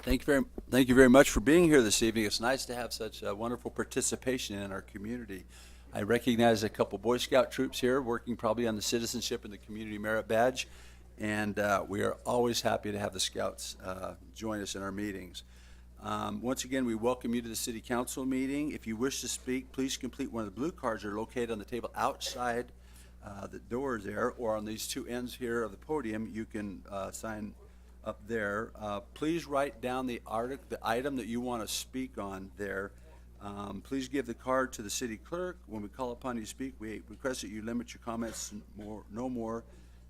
Thank you very much for being here this evening. It's nice to have such wonderful participation in our community. I recognize a couple Boy Scout troops here working probably on the Citizenship and the Community Merit Badge, and we are always happy to have the Scouts join us in our meetings. Once again, we welcome you to the City Council meeting. If you wish to speak, please complete one of the blue cards that are located on the table outside the doors there, or on these two ends here of the podium. You can sign up there. Please write down the item that you want to speak on there. Please give the card to the city clerk. When we call upon you to speak, we request that you limit your comments no more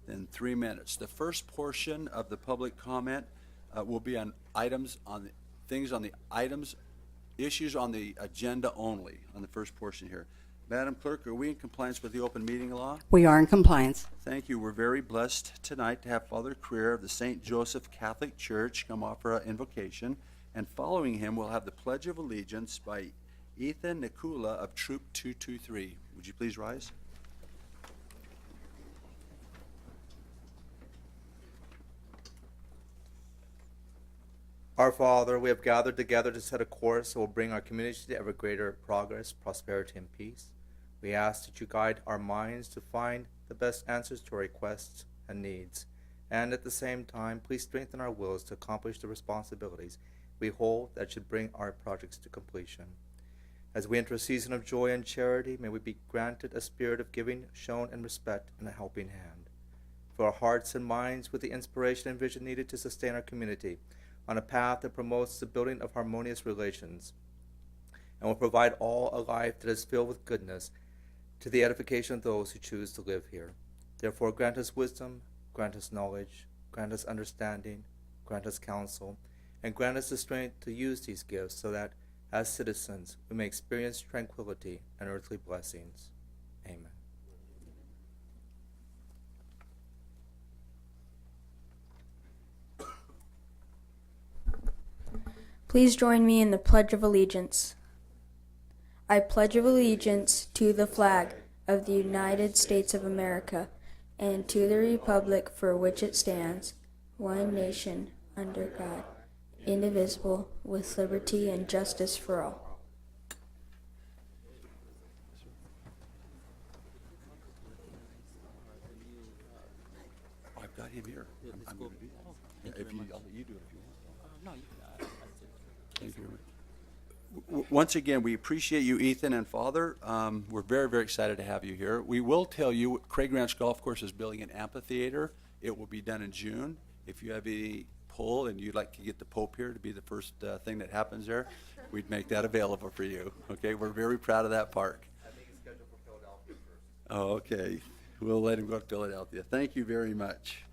than 3 minutes. The first portion of the public comment will be on issues on the agenda only, on the first portion here. Madam Clerk, are we in compliance with the open meeting law? We are in compliance. Thank you. We're very blessed tonight to have Father Creer of the St. Joseph Catholic Church come offer an invocation. And following him, we'll have the Pledge of Allegiance by Ethan Nikula of Troop 223. Would you please rise? Our Father, we have gathered together to set a course that will bring our community to ever greater progress, prosperity, and peace. We ask that you guide our minds to find the best answers to our requests and needs, and at the same time, please strengthen our wills to accomplish the responsibilities we hold that should bring our projects to completion. As we enter a season of joy and charity, may we be granted a spirit of giving, shown in respect and a helping hand. Fill our hearts and minds with the inspiration and vision needed to sustain our community on a path that promotes the building of harmonious relations, and will provide all a life that is filled with goodness to the edification of those who choose to live here. Therefore, grant us wisdom, grant us knowledge, grant us understanding, grant us counsel, and grant us the strength to use these gifts so that, as citizens, we may experience tranquility and earthly blessings. Amen. Please join me in the Pledge of Allegiance. I pledge allegiance to the flag of the United States of America and to the republic for which it stands, one nation, under God, indivisible, with liberty and justice for all. I've got him here. I'm going to do that. I'll let you do it if you want. No, you can. Thank you very much. Once again, we appreciate you, Ethan and Father. We're very, very excited to have you here. We will tell you, Craig Ranch Golf Course is building an amphitheater. It will be done in June. If you have any pull and you'd like to get the Pope here to be the first thing that happens there, we'd make that available for you. Okay, we're very proud of that park. I think it's scheduled for Philadelphia first. Oh, okay. We'll let him go to Philadelphia. Thank you very much.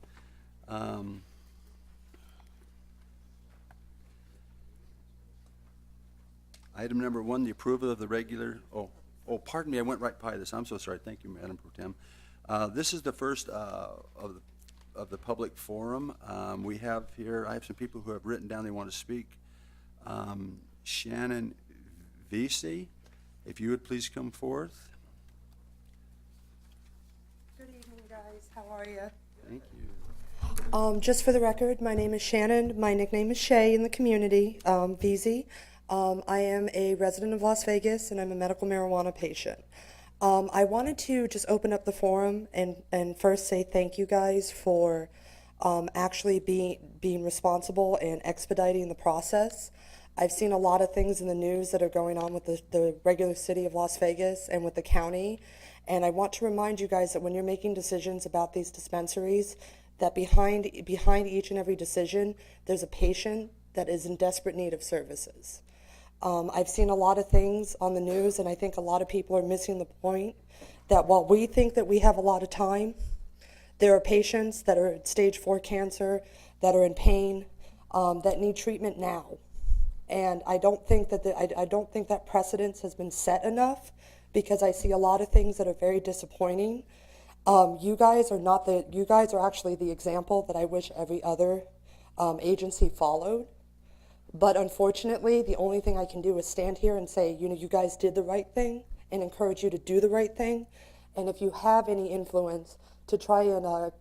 Item number 1, the approval of the regular, pardon me, I went right by this. I'm so sorry. Thank you, Madam Pro Tem. This is the first of the public forum. We have here, I have some people who have written down they want to speak. Shannon Vesey, if you would please come forth. Good evening, guys. How are you? Thank you. Just for the record, my name is Shannon. My nickname is Shay in the community, Vesey. I am a resident of Las Vegas, and I'm a medical marijuana patient. I wanted to just open up the forum and first say thank you guys for actually being responsible and expediting the process. I've seen a lot of things in the news that are going on with the regular city of Las Vegas and with the county, and I want to remind you guys that when you're making decisions about these dispensaries, that behind each and every decision, there's a patient that is in desperate need of services. I've seen a lot of things on the news, and I think a lot of people are missing the point that while we think that we have a lot of time, there are patients that are at stage 4 cancer, that are in pain, that need treatment now. And I don't think that I don't think that precedence has been set enough, because I see a lot of things that are very disappointing. You guys are actually the example that I wish every other agency followed. But unfortunately, the only thing I can do is stand here and say, you guys did the right thing, and encourage you to do the right thing. And if you have any influence, to try and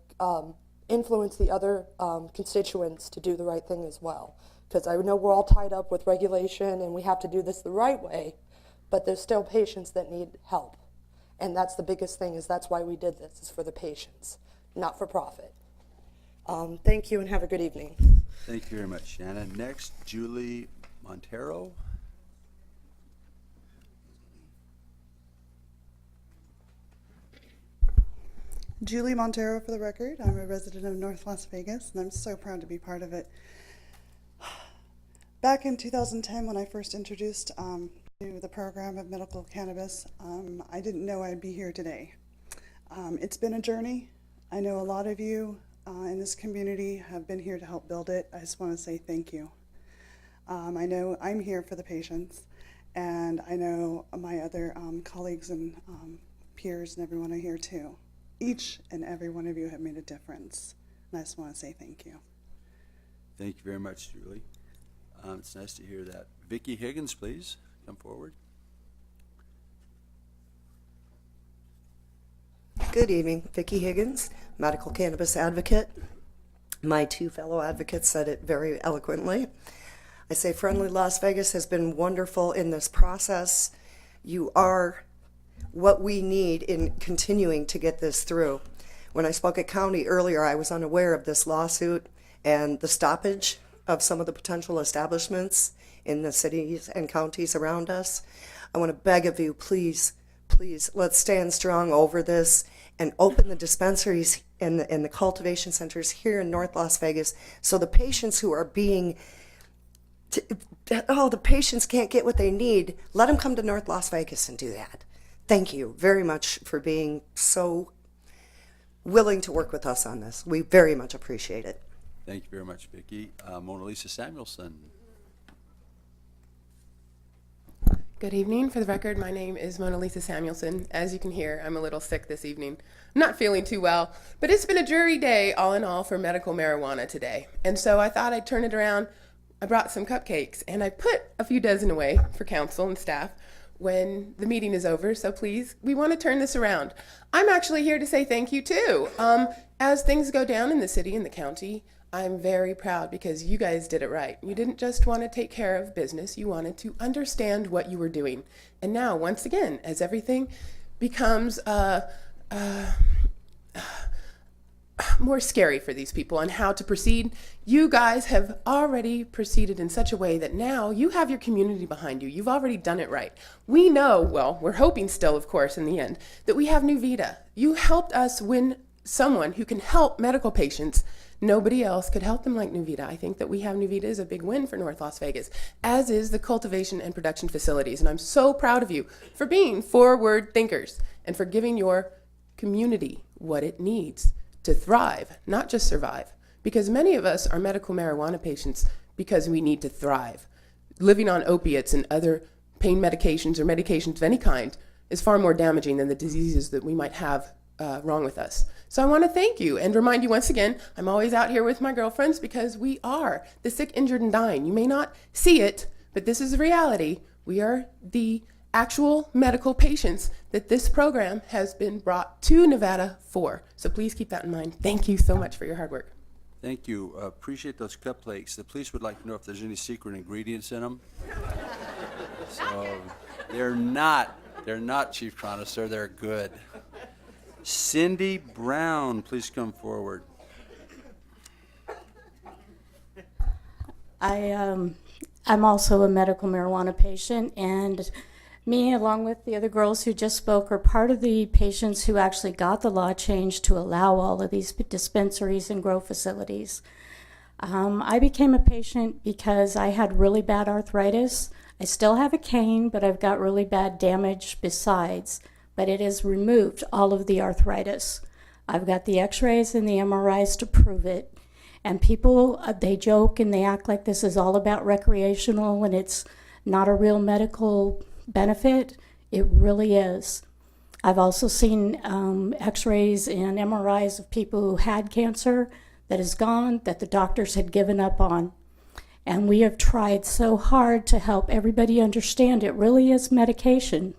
influence the other constituents to do the right thing as well. Because I know we're all tied up with regulation and we have to do this the right way, but there's still patients that need help. And that's the biggest thing, is that's why we did this, is for the patients, not for profit. Thank you and have a good evening. Thank you very much, Shannon. Next, Julie Montero. Julie Montero, for the record. I'm a resident of North Las Vegas, and I'm so proud to be part of it. Back in 2010, when I first introduced to the program of medical cannabis, I didn't know I'd be here today. It's been a journey. I know a lot of you in this community have been here to help build it. I just want to say thank you. I know I'm here for the patients, and I know my other colleagues and peers and everyone are here too. Each and every one of you have made a difference, and I just want to say thank you. Thank you very much, Julie. It's nice to hear that. Vicki Higgins, please come forward. Good evening, Vicki Higgins, medical cannabis advocate. My two fellow advocates said it very eloquently. I say Friendly Las Vegas has been wonderful in this process. You are what we need in continuing to get this through. When I spoke at county earlier, I was unaware of this lawsuit and the stoppage of some of the potential establishments in the cities and counties around us. I want to beg of you, please, let's stand strong over this and open the dispensaries and the cultivation centers here in North Las Vegas, so the patients who are the patients can't get what they need, let them come to North Las Vegas and do that. Thank you very much for being so willing to work with us on this. We very much appreciate it. Thank you very much, Vicki. Mona Lisa Samuelson. Good evening. For the record, my name is Mona Lisa Samuelson. As you can hear, I'm a little sick this evening. I'm not feeling too well, but it's been a dreary day all in all for medical marijuana today. And so I thought I'd turn it around. I brought some cupcakes and I put a few dozen away for council and staff when the meeting is over. So please, we want to turn this around. I'm actually here to say thank you too. As things go down in the city and the county, I'm very proud because you guys did it right. You didn't just want to take care of business, you wanted to understand what you were doing. And now, once again, as everything becomes more scary for these people on how to proceed, you guys have already proceeded in such a way that now you have your community behind you. You've already done it right. We know, well, we're hoping still, of course, in the end, that we have Nuvita. You helped us win someone who can help medical patients. Nobody else could help them like Nuvita. I think that we have Nuvita is a big win for North Las Vegas, as is the cultivation and production facilities. And I'm so proud of you for being forward thinkers and for giving your community what it needs to thrive, not just survive. Because many of us are medical marijuana patients because we need to thrive. Living on opiates and other pain medications or medications of any kind is far more damaging than the diseases that we might have wrong with us. So I want to thank you and remind you once again, I'm always out here with my girlfriends because we are the sick, injured, and dying. You may not see it, but this is the reality. We are the actual medical patients that this program has been brought to Nevada for. So please keep that in mind. Thank you so much for your hard work. Thank you. Appreciate those cupcakes. The police would like to know if there's any secret ingredients in them. So they're not, Chief Connoisseur. They're good. Cindy Brown, please come forward. I'm also a medical marijuana patient, and me, along with the other girls who just spoke, are part of the patients who actually got the law changed to allow all of these dispensaries and grow facilities. I became a patient because I had really bad arthritis. I still have a cane, but I've got really bad damage besides. But it has removed all of the arthritis. I've got the x-rays and the MRIs to prove it. And people, they joke and they act like this is all about recreational and it's not a real medical benefit. It really is. I've also seen x-rays and MRIs of people who had cancer that is gone, that the doctors had given up on. And we have tried so hard to help everybody understand it really is medication.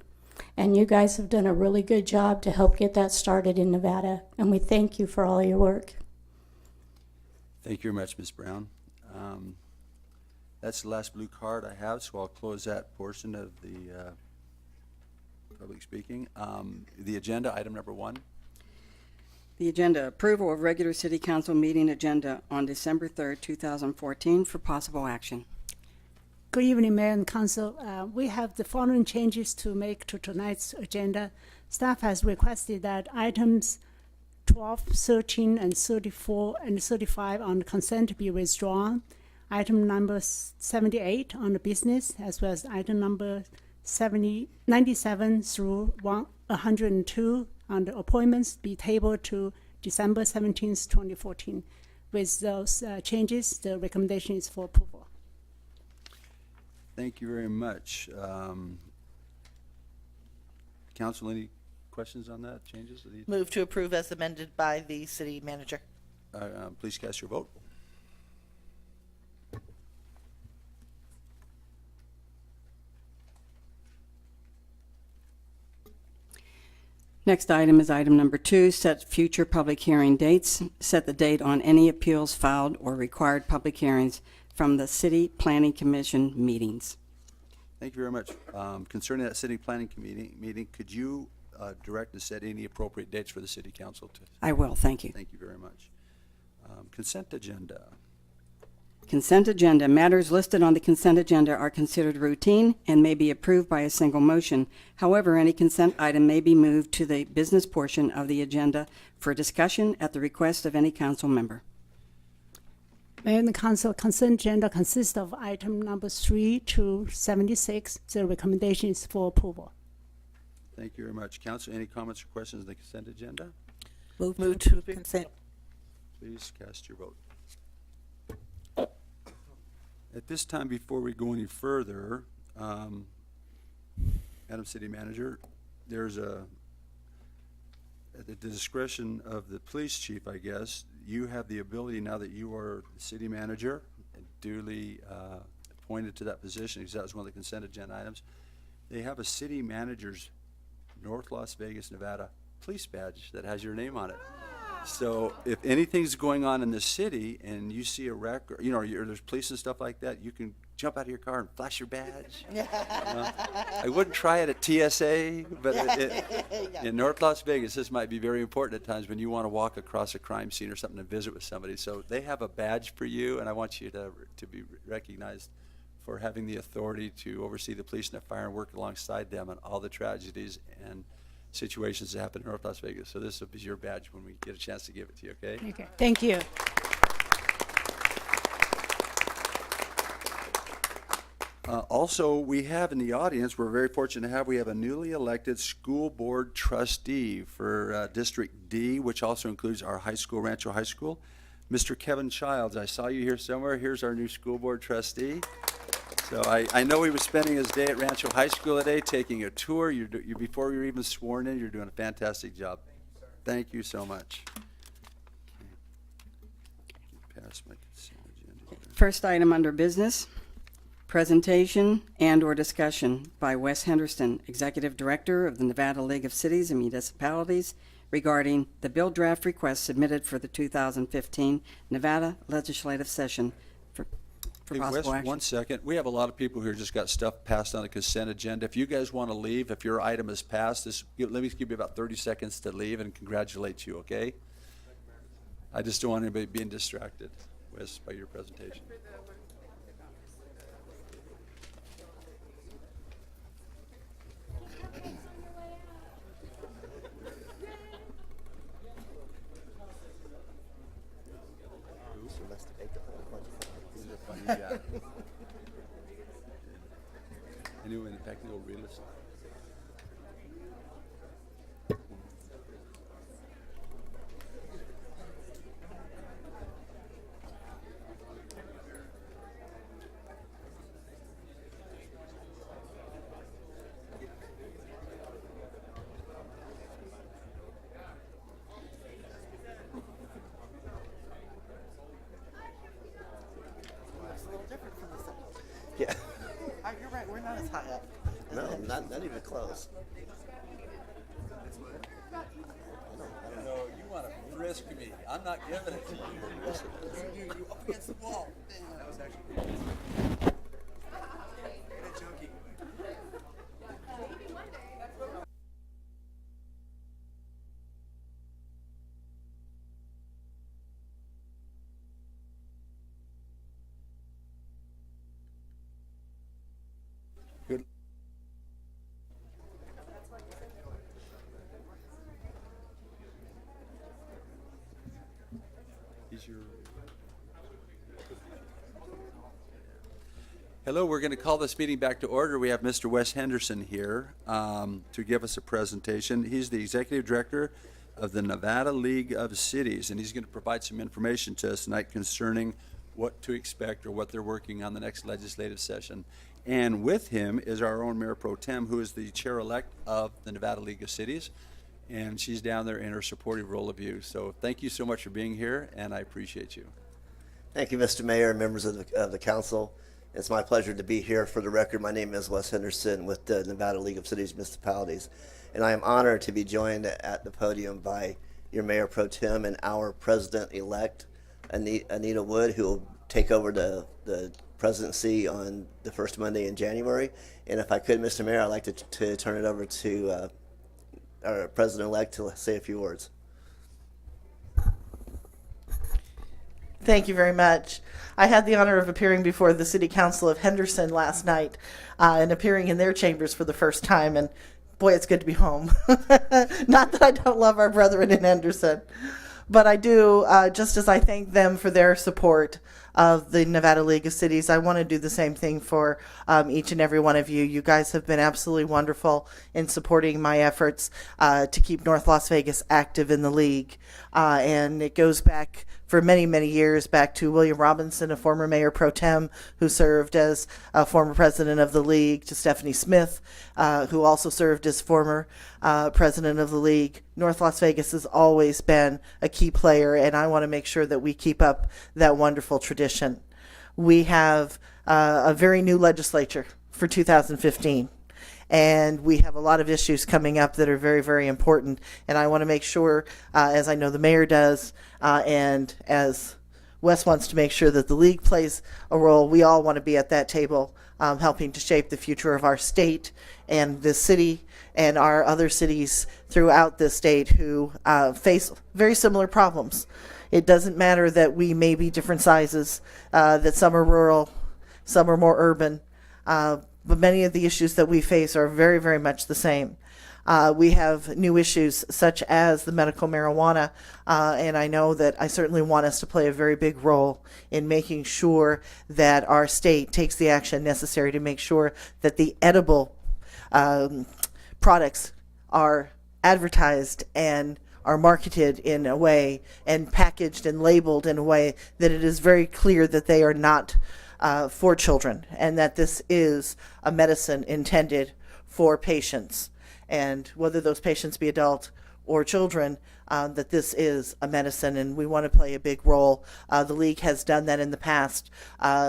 And you guys have done a really good job to help get that started in Nevada. And we thank you for all your work. Thank you very much, Ms. Brown. That's the last blue card I have, so I'll close that portion of the public speaking. The agenda, item number 1. The agenda, approval of regular city council meeting agenda on December 3rd, 2014 for possible action. Good evening, Mayor and Council. We have the following changes to make to tonight's agenda. Staff has requested that items 12, 13, and 34 and 35 on the consent be withdrawn. Item number 78 on the business, as well as item number 97 through 102 on the appointments be tabled to December 17th, 2014. With those changes, the recommendation is for approval. Thank you very much. Council, any questions on that, changes? Move to approve as amended by the city manager. Please cast your vote. Next item is item number 2, set future public hearing dates. Set the date on any appeals filed or required public hearings from the City Planning Commission meetings. Thank you very much. Concerning that city planning committee meeting, could you direct and set any appropriate dates for the city council to? I will, thank you. Thank you very much. Consent agenda. Consent agenda. Matters listed on the consent agenda are considered routine and may be approved by a single motion. However, any consent item may be moved to the business portion of the agenda for discussion at the request of any council member. Mayor and Council, consent agenda consists of item number 3 to 76. The recommendation is for approval. Thank you very much. Council, any comments or questions on the consent agenda? Move to consent. Please cast your vote. At this time, before we go any further, Madam City Manager, there's at the discretion of the police chief, I guess, you have the ability, now that you are the city manager and duly appointed to that position, because that was one of the consent agenda items, they have a city manager's North Las Vegas, Nevada police badge that has your name on it. So if anything's going on in the city and you see a wreck, or, or there's police and stuff like that, you can jump out of your car and flash your badge. I wouldn't try it at TSA, but in North Las Vegas, this might be very important at times when you want to walk across a crime scene or something to visit with somebody. So they have a badge for you, and I want you to be recognized for having the authority to oversee the police and the fire and work alongside them on all the tragedies and situations that happen in North Las Vegas. So this will be your badge when we get a chance to give it to you, okay? Okay, thank you. Also, we have in the audience, we're very fortunate to have, we have a newly elected school board trustee for District D, which also includes our high school, Rancho High School, Mr. Kevin Childs. I saw you here somewhere. Here's our new school board trustee. So I know he was spending his day at Rancho High School today, taking a tour. Before you were even sworn in, you're doing a fantastic job. Thank you so much. Okay. Pass my consent agenda. First item under business, presentation and/or discussion by Wes Henderson, Executive Director of the Nevada League of Cities and Municipalities, regarding the bill draft request submitted for the 2015 Nevada legislative session for Hey, Wes, possible action. 1 second. We have a lot of people here just got stuff passed on the consent agenda. If you guys want to leave, if your item is passed, let me give you about 30 seconds to leave and congratulate you, okay? I just don't want anybody being distracted, Wes, by your presentation. Yeah. Anyway, in fact, the old realist. Yeah. You're right, we're not as high up. No, not even close. No, you want to frisk me. I'm not giving it to you. You up against the wall. That was actually Hello, we're going to call this meeting back to order. We have Mr. Wes Henderson here to give us a presentation. He's the Executive Director of the Nevada League of Cities, and he's going to provide some information to us tonight concerning what to expect or what they're working on the next legislative session. And with him is our own Mayor Pro Tem, who is the Chair-elect of the Nevada League of Cities, and she's down there in her supportive role of you. So thank you so much for being here, and I appreciate you. Thank you, Mr. Mayor and members of the council. It's my pleasure to be here. For the record, my name is Wes Henderson with the Nevada League of Cities and Municipalities, and I am honored to be joined at the podium by your Mayor Pro Tem and our President-elect, Anita Wood, who will take over the presidency on the first Monday in January. And if I could, Mr. Mayor, I'd like to turn it over to our President-elect to say a few words. Thank you very much. I had the honor of appearing before the City Council of Henderson last night and appearing in their chambers for the first time. And boy, it's good to be home. Not that I don't love our brethren in Henderson, but I do, just as I thank them for their support of the Nevada League of Cities, I want to do the same thing for each and every one of you. You guys have been absolutely wonderful in supporting my efforts to keep North Las Vegas active in the league. And it goes back for many, many years, back to William Robinson, a former Mayor Pro Tem who served as a former president of the league, to Stephanie Smith, who also served as former president of the league. North Las Vegas has always been a key player, and I want to make sure that we keep up that wonderful tradition. We have a very new legislature for 2015. And we have a lot of issues coming up that are very, very important. And I want to make sure, as I know the mayor does, and as Wes wants to make sure that the league plays a role, we all want to be at that table helping to shape the future of our state and the city and our other cities throughout the state who face very similar problems. It doesn't matter that we may be different sizes, that some are rural, some are more urban, but many of the issues that we face are very, very much the same. We have new issues such as the medical marijuana, and I know that I certainly want us to play a very big role in making sure that our state takes the action necessary to make sure that the edible products are advertised and are marketed in a way and packaged and labeled in a way that it is very clear that they are not for children, and that this is a medicine intended for patients, and whether those patients be adult or children, that this is a medicine, and we want to play a big role. The league has done that in the past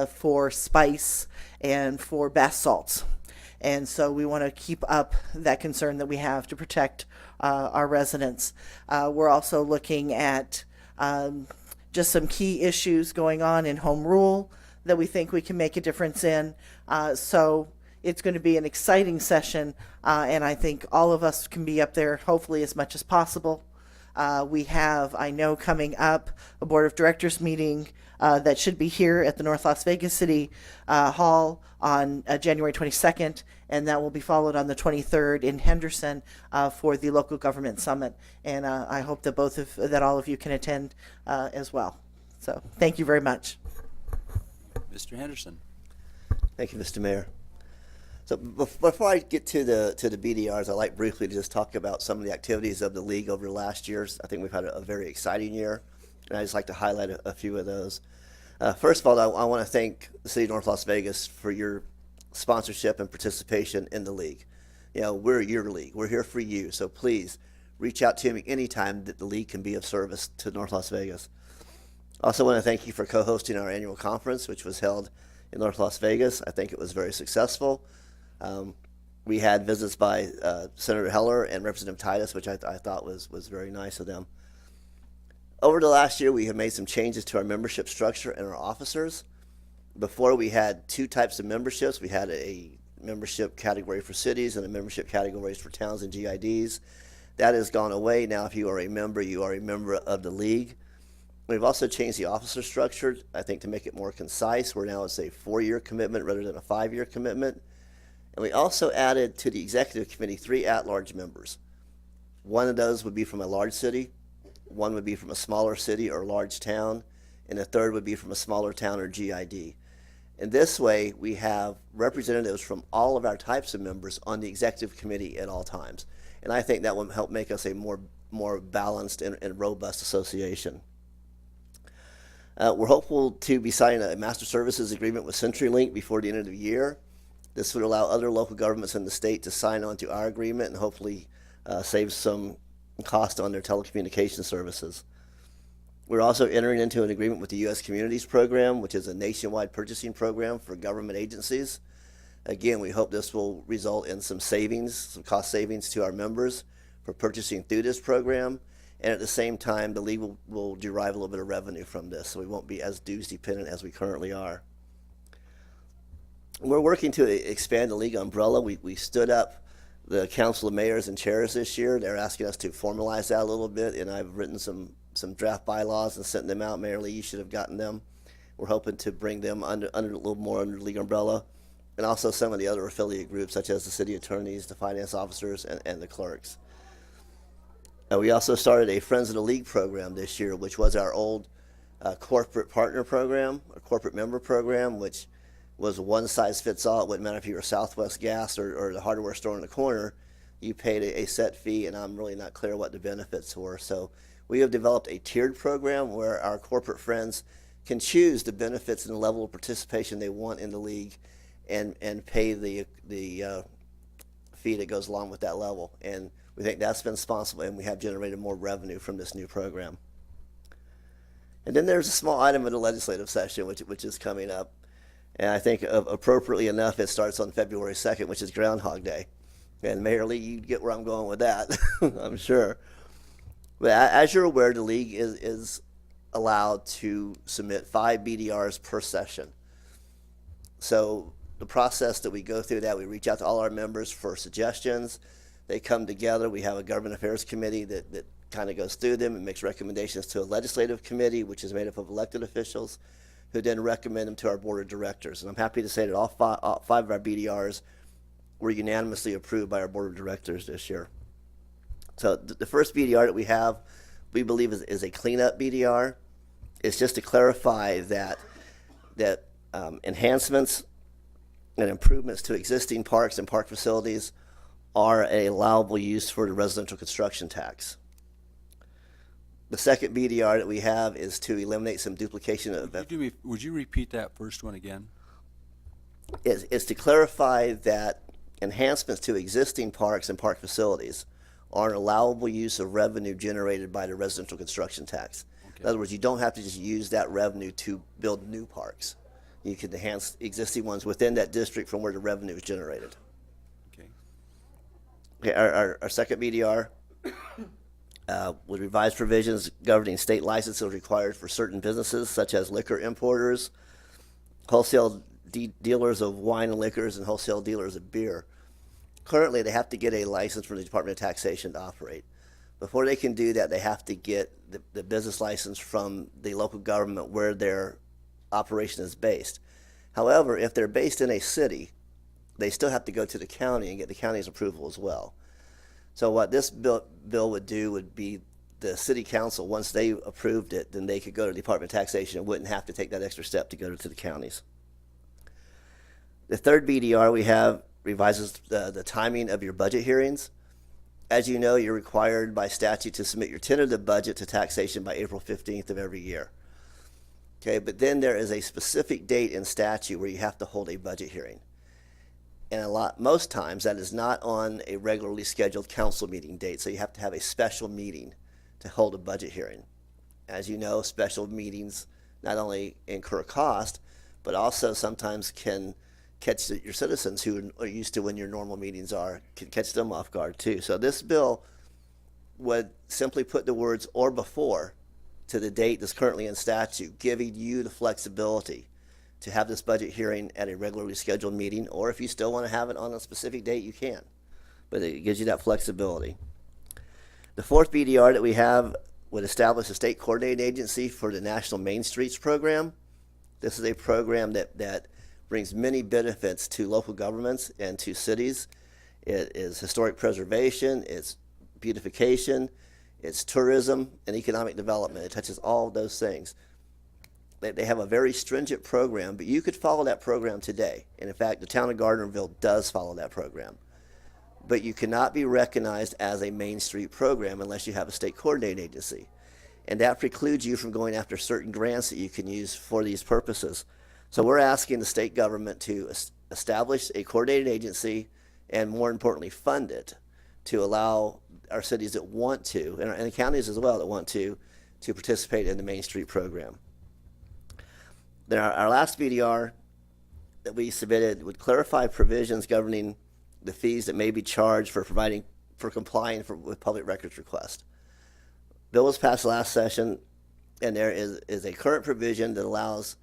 for spice and for bath salts, and so we want to keep up that concern that we have to protect our residents. We're also looking at just some key issues going on in home rule that we think we can make a difference in. So it's going to be an exciting session, and I think all of us can be up there, hopefully as much as possible. We have, I know, coming up a Board of Directors meeting that should be here at the North Las Vegas City Hall on January 22nd, and that will be followed on the 23rd in Henderson for the Local Government Summit. And I hope that that all of you can attend as well. So thank you very much. Mr. Henderson. Thank you, Mr. Mayor. So before I get to the BDRs, I'd like briefly to just talk about some of the activities of the league over the last years. I think we've had a very exciting year, and I'd just like to highlight a few of those. First of all, I want to thank the City of North Las Vegas for your sponsorship and participation in the league. You know, we're your league. We're here for you, so please reach out to me anytime that the league can be of service to North Las Vegas. I also want to thank you for co-hosting our annual conference, which was held in North Las Vegas. I think it was very successful. We had visits by Senator Heller and Representative Titus, which I thought was very nice of them. Over the last year, we have made some changes to our membership structure and our officers. Before, we had two types of memberships. We had a membership category for cities and a membership categories for towns and GIDs. That has gone away. Now, if you are a member of the league. We've also changed the officer structure, I think, to make it more concise. We're now it's a 4-year commitment rather than a 5-year commitment. And we also added to the executive committee 3 at-large members. One of those would be from a large city, one would be from a smaller city or large town, and the third would be from a smaller town or GID. In this way, we have representatives from all of our types of members on the executive committee at all times. And I think that will help make us a more balanced and robust association. We're hopeful to be signing a master services agreement with CenturyLink before the end of the year. This would allow other local governments in the state to sign on to our agreement and hopefully save some cost on their telecommunication services. We're also entering into an agreement with the U.S. Communities Program, which is a nationwide purchasing program for government agencies. Again, we hope this will result in some savings, some cost savings to our members for purchasing through this program. And at the same time, the league will derive a little bit of revenue from this, so we won't be as dues dependent as we currently are. We're working to expand the league umbrella. We stood up the Council of Mayors and Chairs this year. They're asking us to formalize that a little bit, and I've written some draft bylaws and sent them out. Mayor Lee, you should have gotten them. We're hoping to bring them under a little more under the league umbrella, and also some of the other affiliate groups, such as the city attorneys, the finance officers, and the clerks. We also started a Friends of the League program this year, which was our old corporate partner program, or corporate member program, which was one size fits all. It wouldn't matter if you were Southwest Gas or the hardware store in the corner. You paid a set fee, and I'm really not clear what the benefits were. So we have developed a tiered program where our corporate friends can choose the benefits and the level of participation they want in the league and pay the fee that goes along with that level. And we think that's been responsible, and we have generated more revenue from this new program. And then there's a small item of the legislative session, which is coming up. And I think appropriately enough, it starts on February 2nd, which is Groundhog Day. And Mayor Lee, you get where I'm going with that, I'm sure. But as you're aware, the league is allowed to submit 5 BDRs per session. So the process that we go through that, we reach out to all our members for suggestions. They come together. We have a government affairs committee that kind of goes through them and makes recommendations to a legislative committee, which is made up of elected officials, who then recommend them to our board of directors. And I'm happy to say that all five of our BDRs were unanimously approved by our board of directors this year. So the first BDR that we have, we believe is a cleanup BDR. It's just to clarify that enhancements and improvements to existing parks and park facilities are an allowable use for the residential construction tax. The second BDR that we have is to eliminate some duplication of. Would you repeat that first one again? Is to clarify that enhancements to existing parks and park facilities are an allowable use of revenue generated by the residential construction tax. Okay. In other words, you don't have to just use that revenue to build new parks. You can enhance existing ones within that district from where the revenue is generated. Okay, our second BDR with revised provisions governing state licenses required for certain businesses such as liquor importers, wholesale dealers of wine and liquors, and wholesale dealers of beer. Currently, they have to get a license from the Department of Taxation to operate. Before they can do that, they have to get the business license from the local government where their operation is based. However, if they're based in a city, they still have to go to the county and get the county's approval as well. So what this bill would do would be the city council, once they approved it, then they could go to the Department of Taxation and wouldn't have to take that extra step to go to the counties. The third BDR we have revises the timing of your budget hearings. As you know, you're required by statute to submit your tentative budget to taxation by April 15th of every year. Okay, but then there is a specific date in statute where you have to hold a budget hearing. And most times that is not on a regularly scheduled council meeting date, so you have to have a special meeting to hold a budget hearing. As you know, special meetings not only incur cost, but also sometimes can catch your citizens who are used to when your normal meetings are, can catch them off guard too. So this bill would simply put the words "or before" to the date that's currently in statute, giving you the flexibility to have this budget hearing at a regularly scheduled meeting, or if you still want to have it on a specific date, you can. But it gives you that flexibility. The fourth BDR that we have would establish a state coordinating agency for the National Main Streets program. This is a program that brings many benefits to local governments and to cities. It is historic preservation, it's beautification, it's tourism and economic development. It touches all of those things. They have a very stringent program, but you could follow that program today. And in fact, the town of Gardnerville does follow that program. But you cannot be recognized as a Main Street program unless you have a state coordinating agency. And that precludes you from going after certain grants that you can use for these purposes. So we're asking the state government to establish a coordinating agency and, more importantly, fund it to allow our cities that want to, and the counties as well that want to participate in the Main Street program. Then our last VDR that we submitted would clarify provisions governing the fees that may be charged for complying with public records requests. Bill was passed last session, and there is a current provision that allows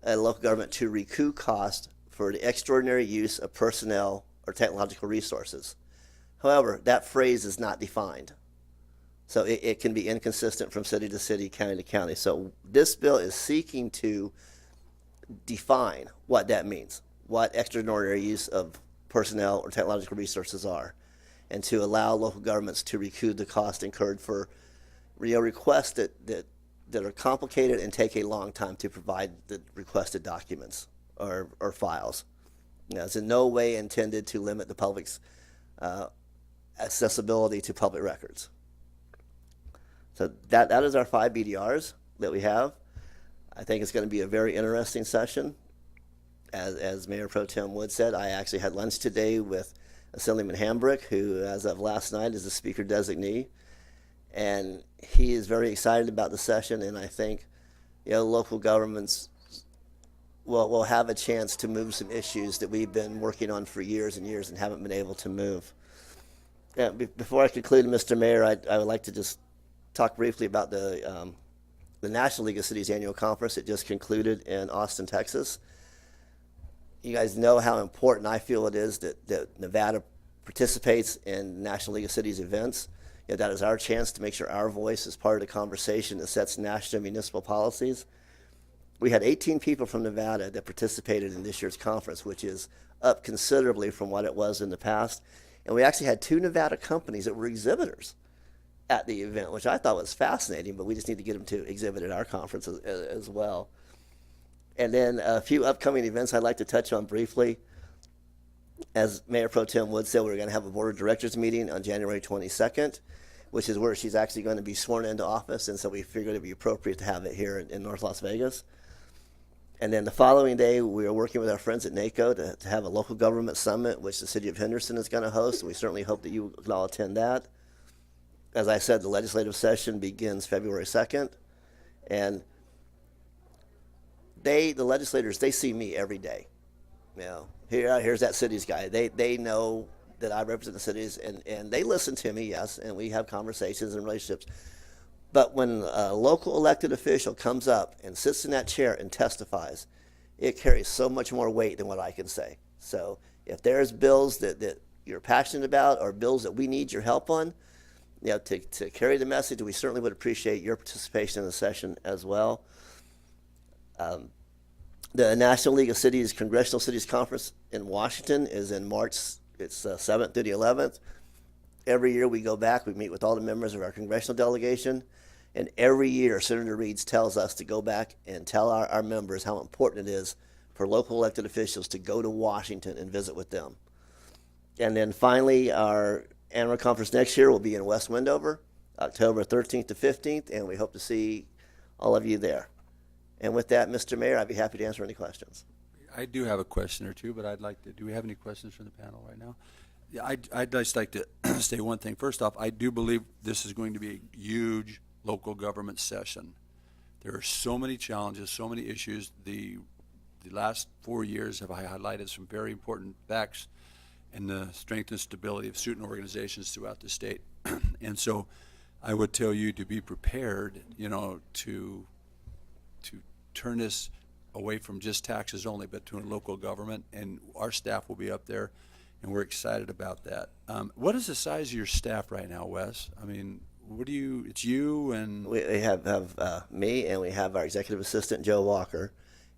a local government to recoup costs for the extraordinary use of personnel or technological resources. However, that phrase is not defined. So it can be inconsistent from city to city, county to county. So this bill is seeking to define what that means, what extraordinary use of personnel or technological resources are, and to allow local governments to recoup the cost incurred for requests that are complicated and take a long time to provide the requested documents or files. It's in no way intended to limit the public's accessibility to public records. So that is our 5 BDRs that we have. I think it's going to be a very interesting session. As Mayor Pro Tem Wood said, I actually had lunch today with Assemblyman Hambrick, who, as of last night, is the speaker designee. And he is very excited about the session, and I think local governments will have a chance to move some issues that we've been working on for years and years and haven't been able to move. Before I conclude, Mr. Mayor, I would like to just talk briefly about the National League of Cities annual conference that just concluded in Austin, Texas. You guys know how important I feel it is that Nevada participates in National League of Cities events. That is our chance to make sure our voice is part of the conversation that sets national municipal policies. We had 18 people from Nevada that participated in this year's conference, which is up considerably from what it was in the past. And we actually had 2 Nevada companies that were exhibitors at the event, which I thought was fascinating, but we just need to get them to exhibit at our conference as well. And then a few upcoming events I'd like to touch on briefly. As Mayor Pro Tem Wood said, we're going to have a board of directors meeting on January 22nd, which is where she's actually going to be sworn into office, and so we figured it'd be appropriate to have it here in North Las Vegas. And then the following day, we are working with our friends at NACO to have a local government summit, which the city of Henderson is going to host, and we certainly hope that you can all attend that. As I said, the legislative session begins February 2nd, and the legislators, they see me every day. Here's that cities guy. They know that I represent the cities, and they listen to me, yes, and we have conversations and relationships. But when a local elected official comes up and sits in that chair and testifies, it carries so much more weight than what I can say. So if there's bills that you're passionate about or bills that we need your help on, to carry the message, we certainly would appreciate your participation in the session as well. The National League of Cities Congressional Cities Conference in Washington is in March. It's 7th through the 11th. Every year we go back, we meet with all the members of our congressional delegation, and every year Senator Reeds tells us to go back and tell our members how important it is for local elected officials to go to Washington and visit with them. And then finally, our annual conference next year will be in West Wendover, October 13th to 15th, and we hope to see all of you there. And with that, Mr. Mayor, I'd be happy to answer any questions. I do have a question or two, but I'd like to, do we have any questions from the panel right now? Yeah, I'd just like to say one thing. First off, I do believe this is going to be a huge local government session. There are so many challenges, so many issues. The last 4 years have highlighted some very important facts in the strength and stability of student organizations throughout the state. And so I would tell you to be prepared, to turn this away from just taxes only, but to a local government, and our staff will be up there, and we're excited about that. What is the size of your staff right now, Wes? I mean, it's you and... We have me, and we have our executive assistant, Joe Walker,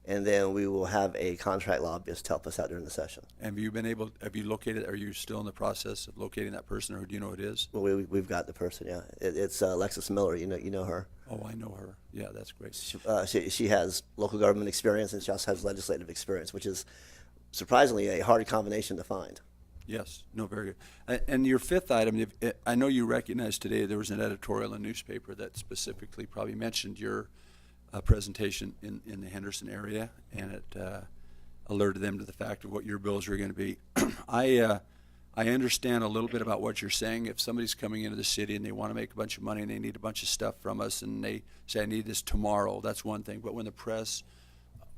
and then we will have a contract lobbyist help us out during the session. Have you located, are you still in the process of locating that person, or do you know who it is? Well, we've got the person, yeah. It's Alexis Miller. You know her. Oh, I know her. Yeah, that's great. She has local government experience, and she also has legislative experience, which is surprisingly a hard combination to find. Yes, no, very good. And your fifth item, I know you recognize today there was an editorial in the newspaper that specifically probably mentioned your presentation in the Henderson area, and it alerted them to the fact of what your bills are going to be. I understand a little bit about what you're saying. If somebody's coming into the city and they want to make a bunch of money and they need a bunch of stuff from us and they say, I need this tomorrow, that's one thing. But when the press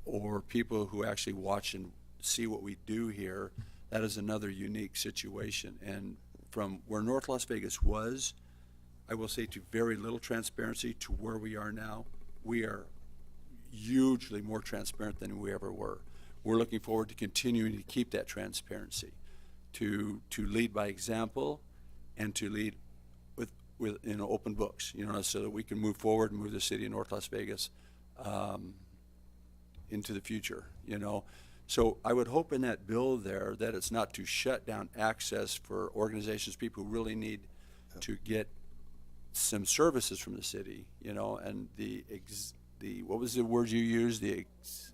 or people who actually watch and see what we do here, that is another unique situation. And from where North Las Vegas was, I will say, to very little transparency, to where we are now, we are hugely more transparent than we ever were. We're looking forward to continuing to keep that transparency, to lead by example, and to lead with open books, so that we can move forward and move the city of North Las Vegas into the future, So I would hope in that bill there that it's not to shut down access for organizations, people who really need to get some services from the city, and the what was the word you used? The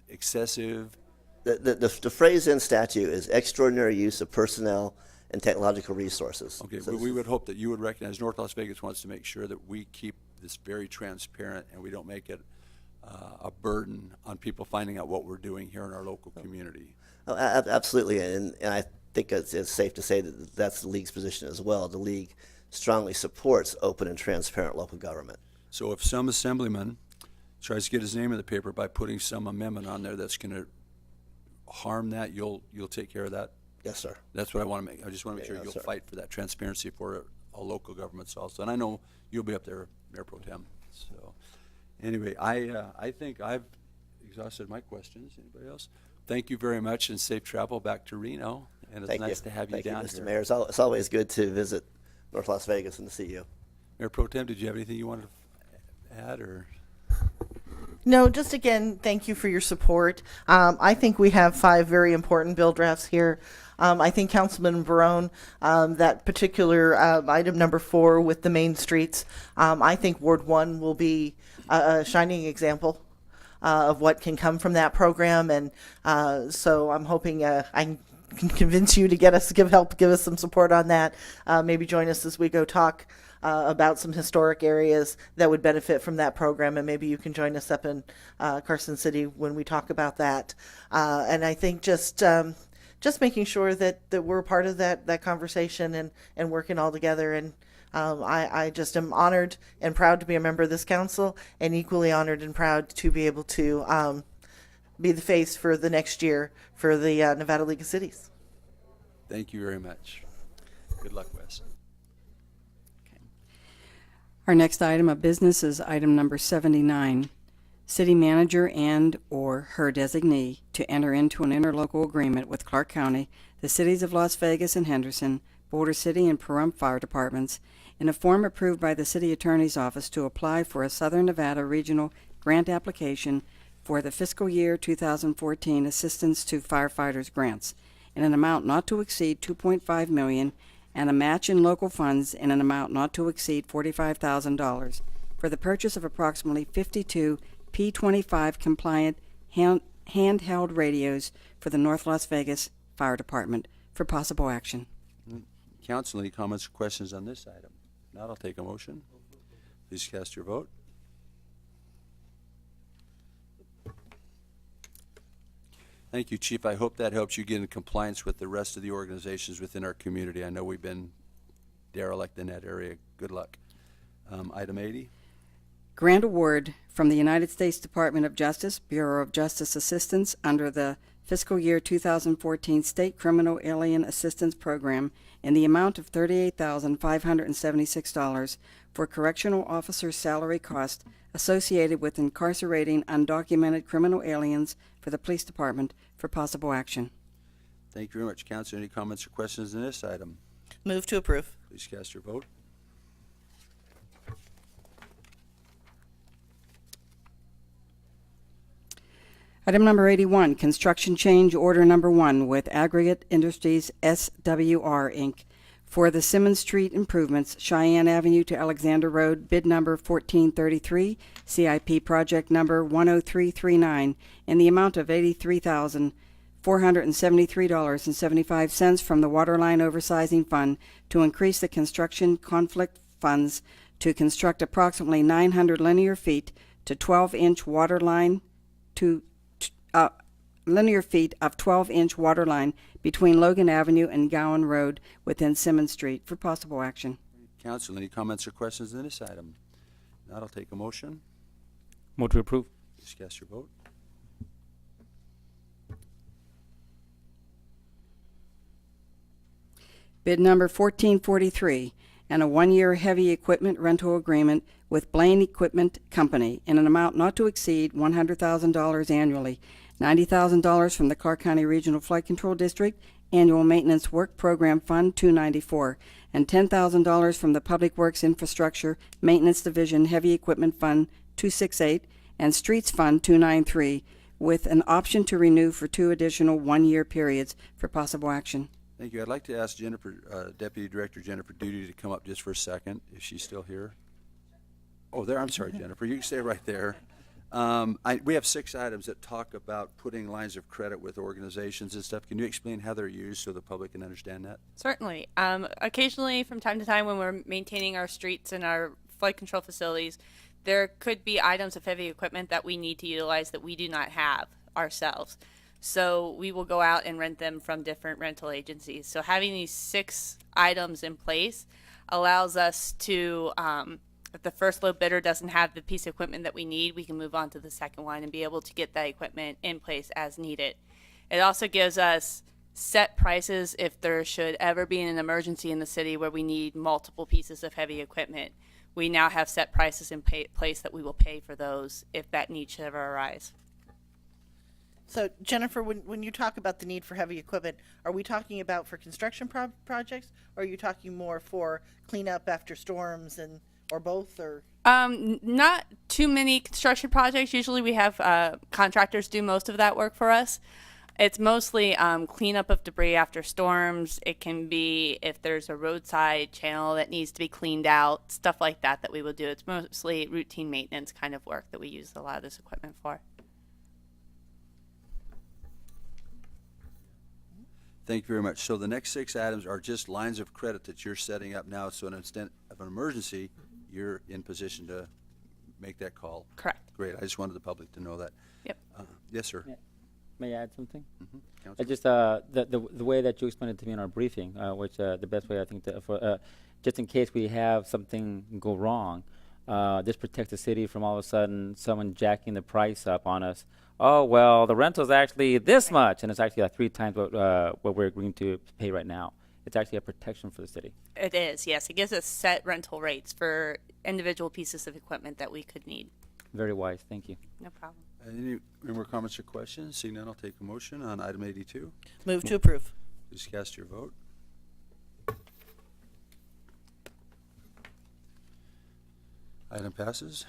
excessive. The phrase in statute is extraordinary use of personnel and technological resources. Okay, So but we would hope that you would recognize North Las Vegas wants to make sure that we keep this very transparent and we don't make it a burden on people finding out what we're doing here in our local community. Oh, absolutely, and I think it's safe to say that that's the league's position as well. The league strongly supports open and transparent local government. So if some assemblyman tries to get his name in the paper by putting some amendment on there that's going to harm that, you'll take care of that? Yes, sir. That's what I want to make. I just want to make sure yes, you'll sir. fight for that transparency for all local governments also. And I know you'll be up there, Mayor Pro Tem. So anyway, I think I've exhausted my questions. Anybody else? Thank you very much, and safe travel back to Reno. And it's Thank nice you. to have you Thank down Mr. here. Mayor. It's always good to visit North Las Vegas and to see you. Mayor Pro Tem, did you have anything you wanted to add, or? No, just again, thank you for your support. I think we have 5 very important bill drafts here. I think Councilman Barone, that particular item number 4 with the main streets, I think Ward 1 will be a shining example of what can come from that program. And so I'm hoping I can convince you to give us some support on that. Maybe join us as we go talk about some historic areas that would benefit from that program, and maybe you can join us up in Carson City when we talk about that. And I think just making sure that we're part of that conversation and working all together. And I just am honored and proud to be a member of this council, and equally honored and proud to be able to be the face for the next year for the Nevada League of Cities. Thank you very much. Good luck, Wes. Our next item of business is item number 79. City manager and or her designee to enter into an interlocal agreement with Clark County, the cities of Las Vegas and Henderson, Boulder City and Pahrump Fire Departments, in a form approved by the City Attorney's Office to apply for a Southern Nevada Regional Grant application for the fiscal year 2014 Assistance to Firefighters Grants in an amount not to exceed $2.5 million and a match in local funds in an amount not to exceed $45,000 for the purchase of approximately 52 P25 compliant handheld radios for the North Las Vegas Fire Department for possible action. Council, any comments or questions on this item? If not, I'll take a motion. Please cast your vote. Thank you, Chief. I hope that helps you get in compliance with the rest of the organizations within our community. I know we've been derelict in that area. Good luck. Item 80. Grant award from the United States Department of Justice, Bureau of Justice Assistance under the fiscal year 2014 State Criminal Alien Assistance Program in the amount of $38,576 for correctional officers' salary cost associated with incarcerating undocumented criminal aliens for the police department for possible action. Thank you very much, Council. Any comments or questions on this item? Move to approve. Please cast your vote. Item number 81, construction change order number 1 with Aggregate Industries SWR, Inc. for the Simmons Street improvements, Cheyenne Avenue to Alexander Road, bid number 1433, CIP project number 10339, in the amount of $83,473.75 from the Waterline Oversizing Fund to increase the construction conflict funds to construct approximately 900 linear feet to 12-inch waterline linear feet of 12-inch water line between Logan Avenue and Gowan Road within Simmons Street for possible action. Council, any comments or questions on this item? Not, I'll take a motion. Move to approve. Please cast your vote. Bid number 1443, and a one-year heavy equipment rental agreement with Blaine Equipment Company in an amount not to exceed $100,000 annually, $90,000 from the Clark County Regional Flood Control District Annual Maintenance Work Program Fund 294, and $10,000 from the Public Works Infrastructure Maintenance Division Heavy Equipment Fund 268 and Streets Fund 293, with an option to renew for 2 additional one-year periods for possible action. Thank you. I'd like to ask Jennifer, Deputy Director Jennifer Duty to come up just for a second, if she's still here. Oh, there. I'm sorry, Jennifer. You can stay right there. We have 6 items that talk about putting lines of credit with organizations and stuff. Can you explain how they're used so the public can understand that? Certainly. Occasionally, from time to time, when we're maintaining our streets and our flood control facilities, there could be items of heavy equipment that we need to utilize that we do not have ourselves. So we will go out and rent them from different rental agencies. So having these 6 items in place allows us to, if the first low bidder doesn't have the piece of equipment that we need, we can move on to the second one and be able to get that equipment in place as needed. It also gives us set prices if there should ever be an emergency in the city where we need multiple pieces of heavy equipment. We now have set prices in place that we will pay for those if that need should ever arise. So, Jennifer, when you talk about the need for heavy equipment, are we talking about for construction projects, or are you talking more for cleanup after storms or both, or? Not too many construction projects. Usually we have contractors do most of that work for us. It's mostly cleanup of debris after storms. It can be if there's a roadside channel that needs to be cleaned out, stuff like that we will do. It's mostly routine maintenance kind of work that we use a lot of this equipment for. Thank you very much. So the next 6 items are just lines of credit that you're setting up now, so in an extent of an emergency, you're in position to make that call. Correct. Great. I just wanted the public to know that. Yep. Yes, sir. Yeah. May I add something? Councilor. Just the way that you explained it to me in our briefing, which the best way I think just in case we have something go wrong, this protects the city from all of a sudden someone jacking the price up on us. Oh, well, the rental's actually this much, and it's actually 3 times what we're agreeing to pay right now. It's actually a protection for the city. It is, yes. It gives us set rental rates for individual pieces of equipment that we could need. Very wise. Thank you. No problem. Any more comments or questions? Seeing none, I'll take a motion on item 82. Move to approve. Please cast your vote. Item passes.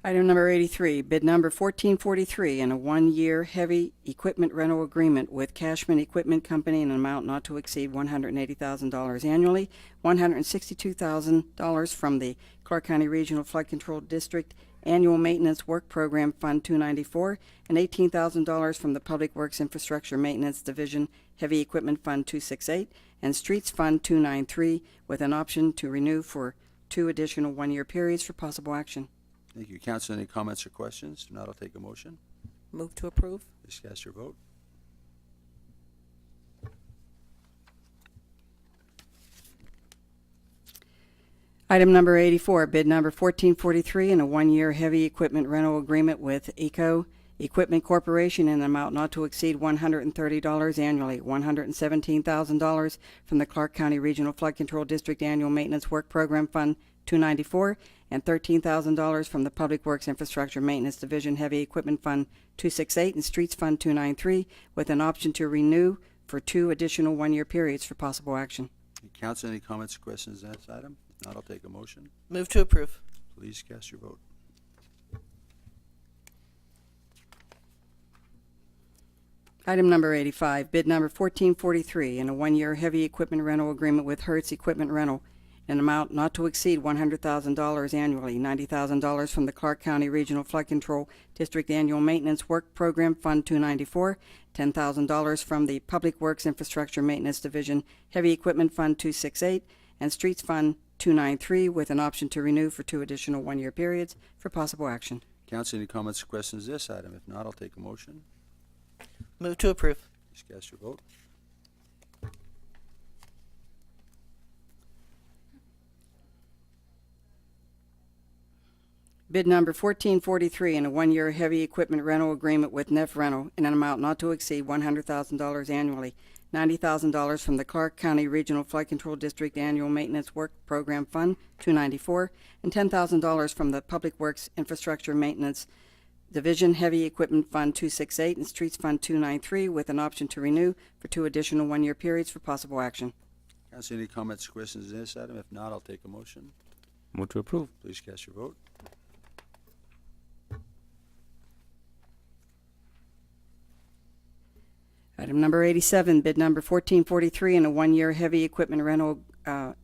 Item number 83, bid number 1443, and a one-year heavy equipment rental agreement with Cashman Equipment Company in an amount not to exceed $180,000 annually, $162,000 from the Clark County Regional Flood Control District Annual Maintenance Work Program Fund 294, and $18,000 from the Public Works Infrastructure Maintenance Division Heavy Equipment Fund 268 and Streets Fund 293, with an option to renew for 2 additional one-year periods for possible action. Thank you. Council, any comments or questions? If not, I'll take a motion. Move to approve. Please cast your vote. Item number 84, bid number 1443, and a one-year heavy equipment rental agreement with Eco Equipment Corporation in an amount not to exceed $130 annually, $117,000 from the Clark County Regional Flood Control District Annual Maintenance Work Program Fund 294, and $13,000 from the Public Works Infrastructure Maintenance Division Heavy Equipment Fund 268 and Streets Fund 293, with an option to renew for 2 additional one-year periods for possible action. Council, any comments or questions on this item? If not, I'll take a motion. Move to approve. Please cast your vote. Item number 85, bid number 1443, in a one-year heavy equipment rental agreement with Hertz Equipment Rental, an amount not to exceed $100,000 annually, $90,000 from the Clark County Regional Flood Control District Annual Maintenance Work Program Fund 294, $10,000 from the Public Works Infrastructure Maintenance Division Heavy Equipment Fund 268, and Streets Fund 293, with an option to renew for 2 additional one-year periods for possible action. Council, any comments or questions on this item? If not, I'll take a motion. Move to approve. Please cast your vote. Bid number 1443, in a one-year heavy equipment rental agreement with Neff Rental in an amount not to exceed $100,000 annually, $90,000 from the Clark County Regional Flood Control District Annual Maintenance Work Program Fund 294, and $10,000 from the Public Works Infrastructure Maintenance Division Heavy Equipment Fund 268 and Streets Fund 293, with an option to renew for 2 additional one-year periods for possible action. Council, any comments or questions on this item? If not, I'll take a motion. Move to approve. Please cast your vote. Item number 87, bid number 1443, in a one-year heavy equipment rental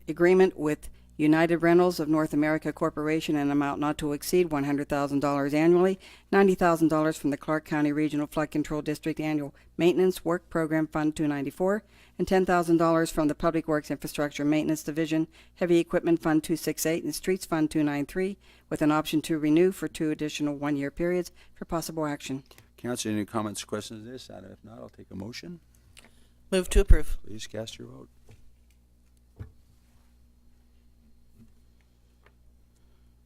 agreement with United Rentals of North America Corporation, an amount not to exceed $100,000 annually, $90,000 from the Clark County Regional Flood Control District Annual Maintenance Work Program Fund 294, and $10,000 from the Public Works Infrastructure Maintenance Division Heavy Equipment Fund 268 and Streets Fund 293, with an option to renew for 2 additional one-year periods for possible action. Council, any comments or questions on this item? If not, I'll take a motion. Move to approve. Please cast your vote.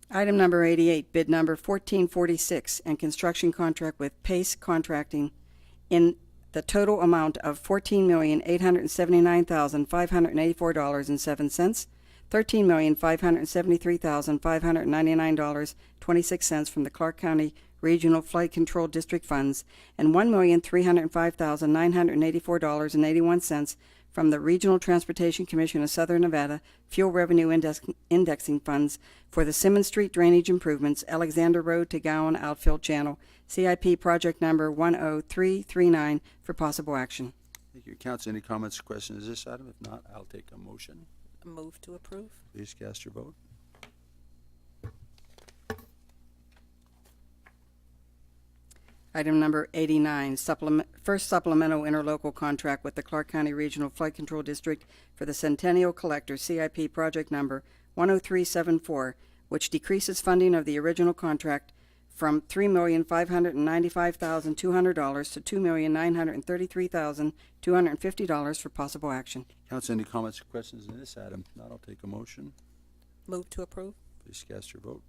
Item number 88, bid number 1446, and construction contract with Pace Contracting in the total amount of $14,879,584.07, $13,573,599.26 from the Clark County Regional Flood Control District funds, and $1,305,984.81 from the Regional Transportation Commission of Southern Nevada Fuel Revenue Indexing Funds for the Simmons Street Drainage Improvements, Alexander Road to Gowan Outfield Channel, CIP project number 10339, for possible action. Thank you. Council, any comments or questions on this item? If not, I'll take a motion. Move to approve. Please cast your vote. Item number 89, first supplemental interlocal contract with the Clark County Regional Flood Control District for the Centennial Collector, CIP project number 10374, which decreases funding of the original contract from $3,595,200 to $2,933,250 for possible action. Council, any comments or questions on this item? If not, I'll take a motion. Move to approve. Please cast your vote.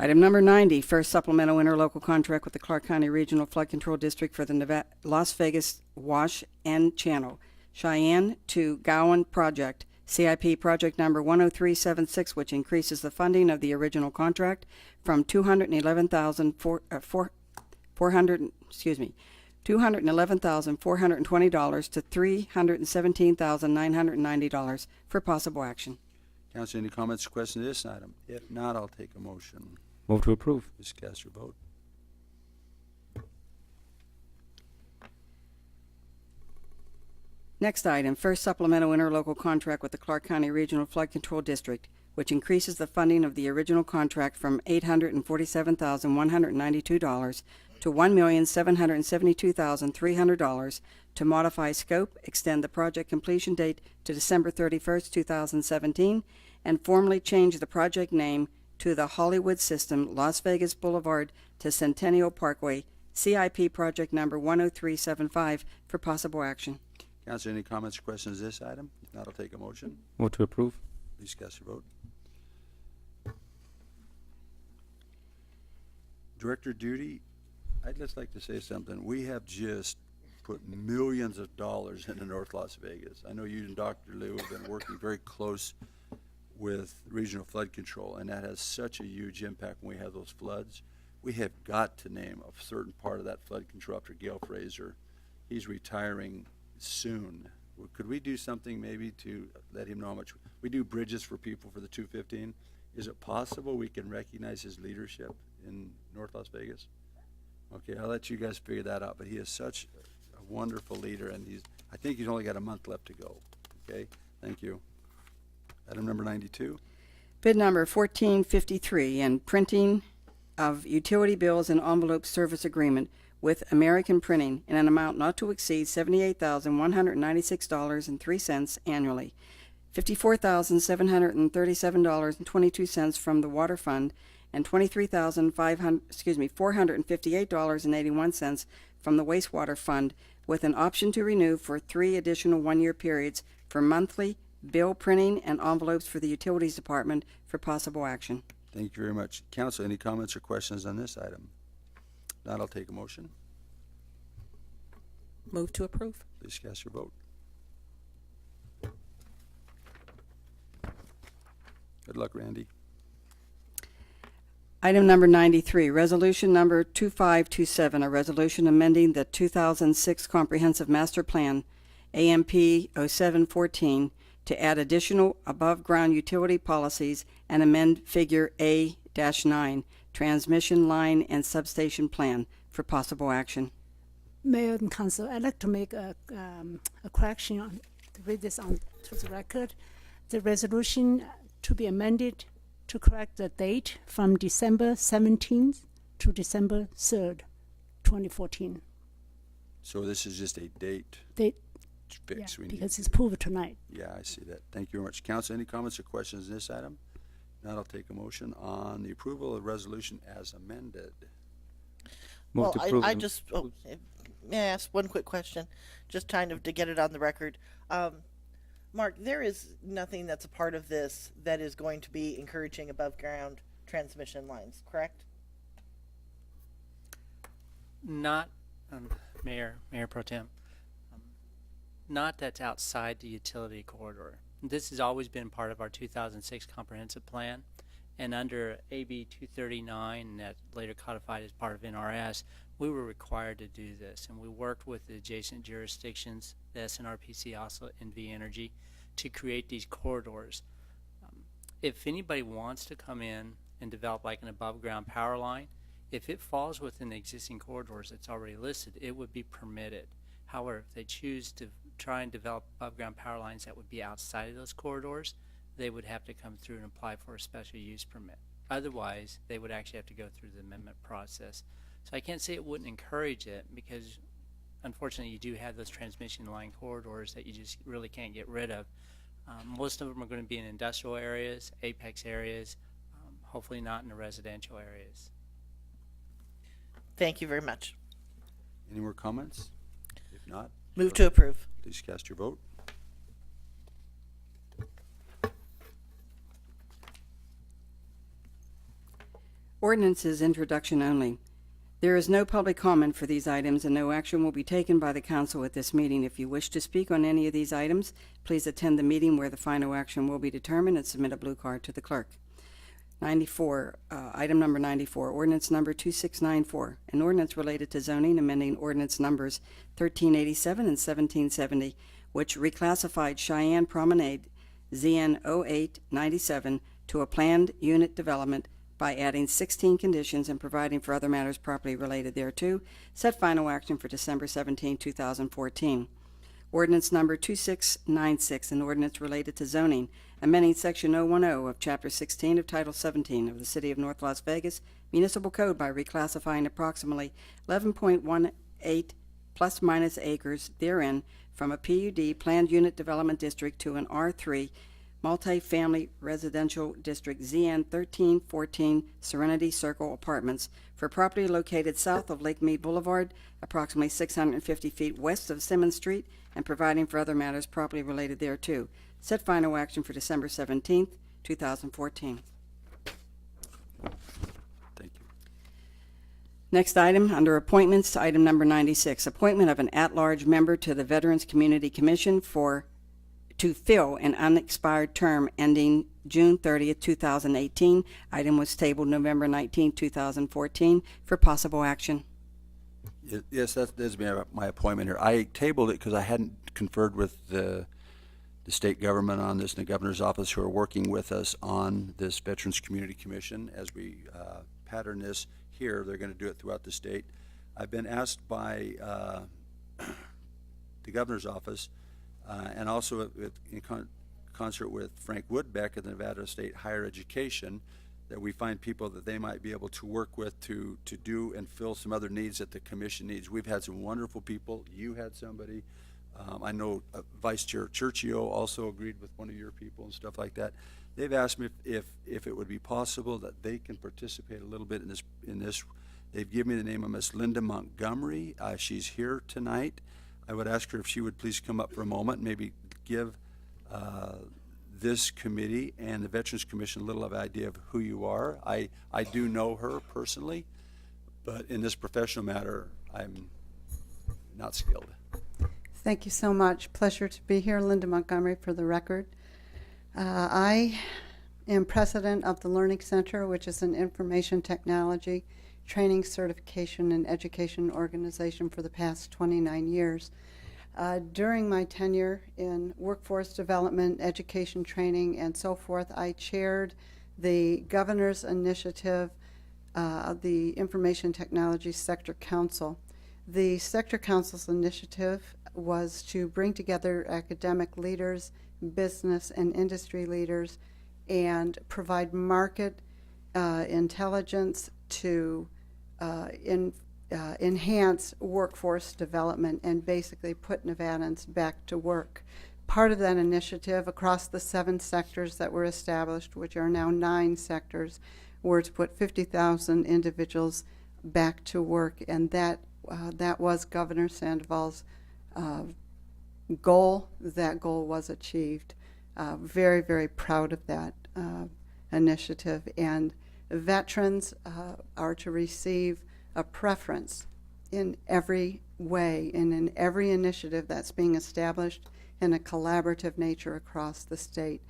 Item number 90, first supplemental interlocal contract with the Clark County Regional Flood Control District for the Las Vegas Wash and Channel, Cheyenne to Gowan project, CIP project number 10376, which increases the funding of the original contract from $211,420 to $317,990 for possible action. Council, any comments or questions on this item? If not, I'll take a motion. Move to approve. Please cast your vote. Next item, first supplemental interlocal contract with the Clark County Regional Flood Control District, which increases the funding of the original contract from $847,192 to $1,772,300 to modify scope, extend the project completion date to December 31st, 2017, and formally change the project name to the Hollywood System, Las Vegas Boulevard to Centennial Parkway, CIP project number 10375 for possible action. Council, any comments or questions on this item? If not, I'll take a motion. Move to approve. Please cast your vote. Director Duty, I'd just like to say something. We have just put millions of dollars into North Las Vegas. I know you and Dr. Liu have been working very close with Regional Flood Control, and that has such a huge impact when we have those floods. We have got to name a certain part of that flood control after Gail Fraser. He's retiring soon. Could we do something maybe to let him know how much we do bridges for people for the 215? Is it possible we can recognize his leadership in North Las Vegas? Okay, I'll let you guys figure that out, but he is such a wonderful leader, and I think he's only got a month left to go. Okay, thank you. Item number 92. Bid number 1453 and printing of utility bills and envelope service agreement with American Printing in an amount not to exceed $78,196.03 annually, $54,737.22 from the Water Fund, and $458.81 from the Wastewater Fund, with an option to renew for 3 additional one-year periods for monthly bill printing and envelopes for the Utilities Department for possible action. Thank you very much. Council, any comments or questions on this item? Not, I'll take a motion. Move to approve. Please cast your vote. Good luck, Randy. Item number 93, resolution number 2527, a resolution amending the 2006 Comprehensive Master Plan, AMP 0714, to add additional above-ground utility policies and amend Figure A-9, Transmission Line and Substation Plan, for possible action. Mayor and Council, I'd like to make a correction to read this on to the record. The resolution to be amended to correct the date from December 17th to December 3rd, 2014. So this is just a date Date, fix. yeah, We because need it's approved tonight. Yeah, I see that. Thank you very much. Council, any comments or questions on this item? Now I'll take a motion on the approval of the resolution as amended. Move Well, to approve. I just, may I ask one quick question, just kind of to get it on the record? Mark, there is nothing that's a part of this that is going to be encouraging above ground transmission lines, correct? Not, Mayor Pro Tem, not that's outside the utility corridor. This has always been part of our 2006 comprehensive plan, and under AB 239, that later codified as part of NRS, we were required to do this, and we worked with the adjacent jurisdictions, the SNRPC, also NV Energy, to create these corridors. If anybody wants to come in and develop like an above ground power line, if it falls within the existing corridors that's already listed, it would be permitted. However, if they choose to try and develop above ground power lines that would be outside of those corridors, they would have to come through and apply for a special use permit. Otherwise, they would actually have to go through the amendment process. So I can't say it wouldn't encourage it, because unfortunately you do have those transmission line corridors that you just really can't get rid of. Most of them are going to be in industrial areas, apex areas, hopefully not in the residential areas. Thank you very much. Any more comments? If not, Move to approve. please cast your vote. Ordinances introduction only. There is no public comment for these items, and no action will be taken by the council at this meeting. If you wish to speak on any of these items, please attend the meeting where the final action will be determined and submit a blue card to the clerk. 94, item number 94, ordinance number 2694, an ordinance related to zoning, amending ordinance numbers 1387 and 1770, which reclassified Cheyenne Promenade ZN 0897 to a planned unit development by adding 16 conditions and providing for other matters properly related thereto. Set final action for December 17, 2014. Ordinance number 2696, an ordinance related to zoning, amending Section 010 of Chapter 16 of Title 17 of the City of North Las Vegas Municipal Code by reclassifying approximately 11.18 plus minus acres therein from a PUD planned unit development district to an R3 multi-family residential district ZN 1314 Serenity Circle Apartments for property located south of Lake Mead Boulevard, approximately 650 feet west of Simmons Street, and providing for other matters properly related thereto. Set final action for December 17th, 2014. Thank you. Next item, under appointments, to item number 96, appointment of an at-large member to the Veterans Community Commission to fill an unexpired term ending June 30th, 2018. Item was tabled November 19, 2014 for possible action. Yes, that's my appointment here. I tabled it because I hadn't conferred with the the state government on this and the governor's office who are working with us on this Veterans Community Commission. As we pattern this here, they're going to do it throughout the state. I've been asked by the governor's office and also in concert with Frank Woodbeck at the Nevada State Higher Education, that we find people that they might be able to work with to do and fill some other needs that the commission needs. We've had some wonderful people. You had somebody. I know Vice Chair Churchio also agreed with one of your people and stuff like that. They've asked me if it would be possible that they can participate a little bit in this. They've given me the name of Miss Linda Montgomery. She's here tonight. I would ask her if she would please come up for a moment and maybe give this committee and the Veterans Commission a little of an idea of who you are. I do know her personally, but in this professional matter, I'm not skilled. Thank you so much. Pleasure to be here. Linda Montgomery for the record. I am president of the Learning Center, which is an information technology training, certification, and education organization for the past 29 years. During my tenure in workforce development, education training, and so forth, I chaired the Governor's Initiative, the Information Technology Sector Council. The Sector Council's initiative was to bring together academic leaders, business and industry leaders, and provide market intelligence to enhance workforce development and basically put Nevadans back to work. Part of that initiative across the 7 sectors that were established, which are now 9 sectors, were to put 50,000 individuals back to work, and that was Governor Sandoval's goal. That goal was achieved. Very, very proud of that initiative. And veterans are to receive a preference in every way and in every initiative that's being established in a collaborative nature across the state.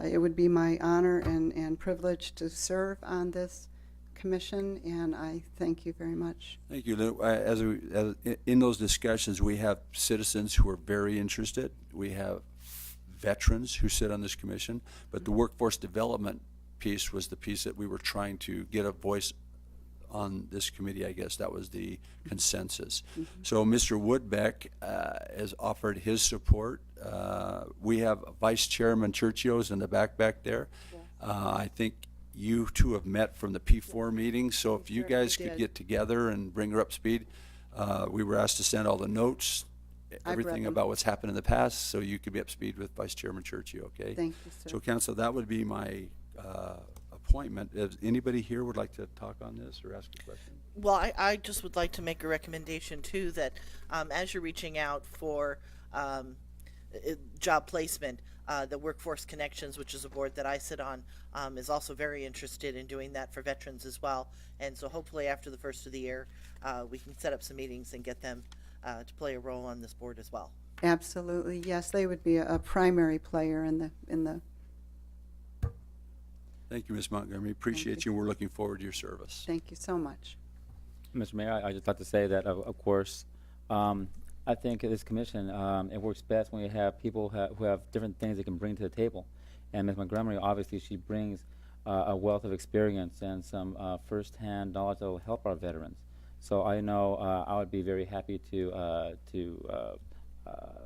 It would be my honor and privilege to serve on this commission, and I thank you very much. Thank you, Lou. In those discussions, we have citizens who are very interested. We have veterans who sit on this commission, but the workforce development piece was the piece that we were trying to get a voice on this committee. I guess that was the consensus. So Mr. Woodbeck has offered his support. We have Vice Chairman Churchio's in the back there. I think you two have met from the P4 meeting, so if you guys could get together and bring her up to speed. We were asked to send all the notes, everything about what's happened in the past, so you could be up to speed with Vice Chairman Churchio, okay? Thank you, sir. So Council, that would be my appointment. If anybody here would like to talk on this or ask a question? Well, I just would like to make a recommendation too, that as you're reaching out for job placement, the Workforce Connections, which is a board that I sit on, is also very interested in doing that for veterans as well. And so hopefully after the first of the year, we can set up some meetings and get them to play a role on this board as well. Absolutely, yes, they would be a primary player in the. Thank you, Ms. Montgomery. Appreciate you. We're looking forward to your service. Thank you so much. Mr. Mayor, I just like to say that, of course, I think this commission, it works best when you have people who have different things they can bring to the table. And Ms. Montgomery, obviously, she brings a wealth of experience and some first-hand knowledge that will help our veterans. So I know I would be very happy to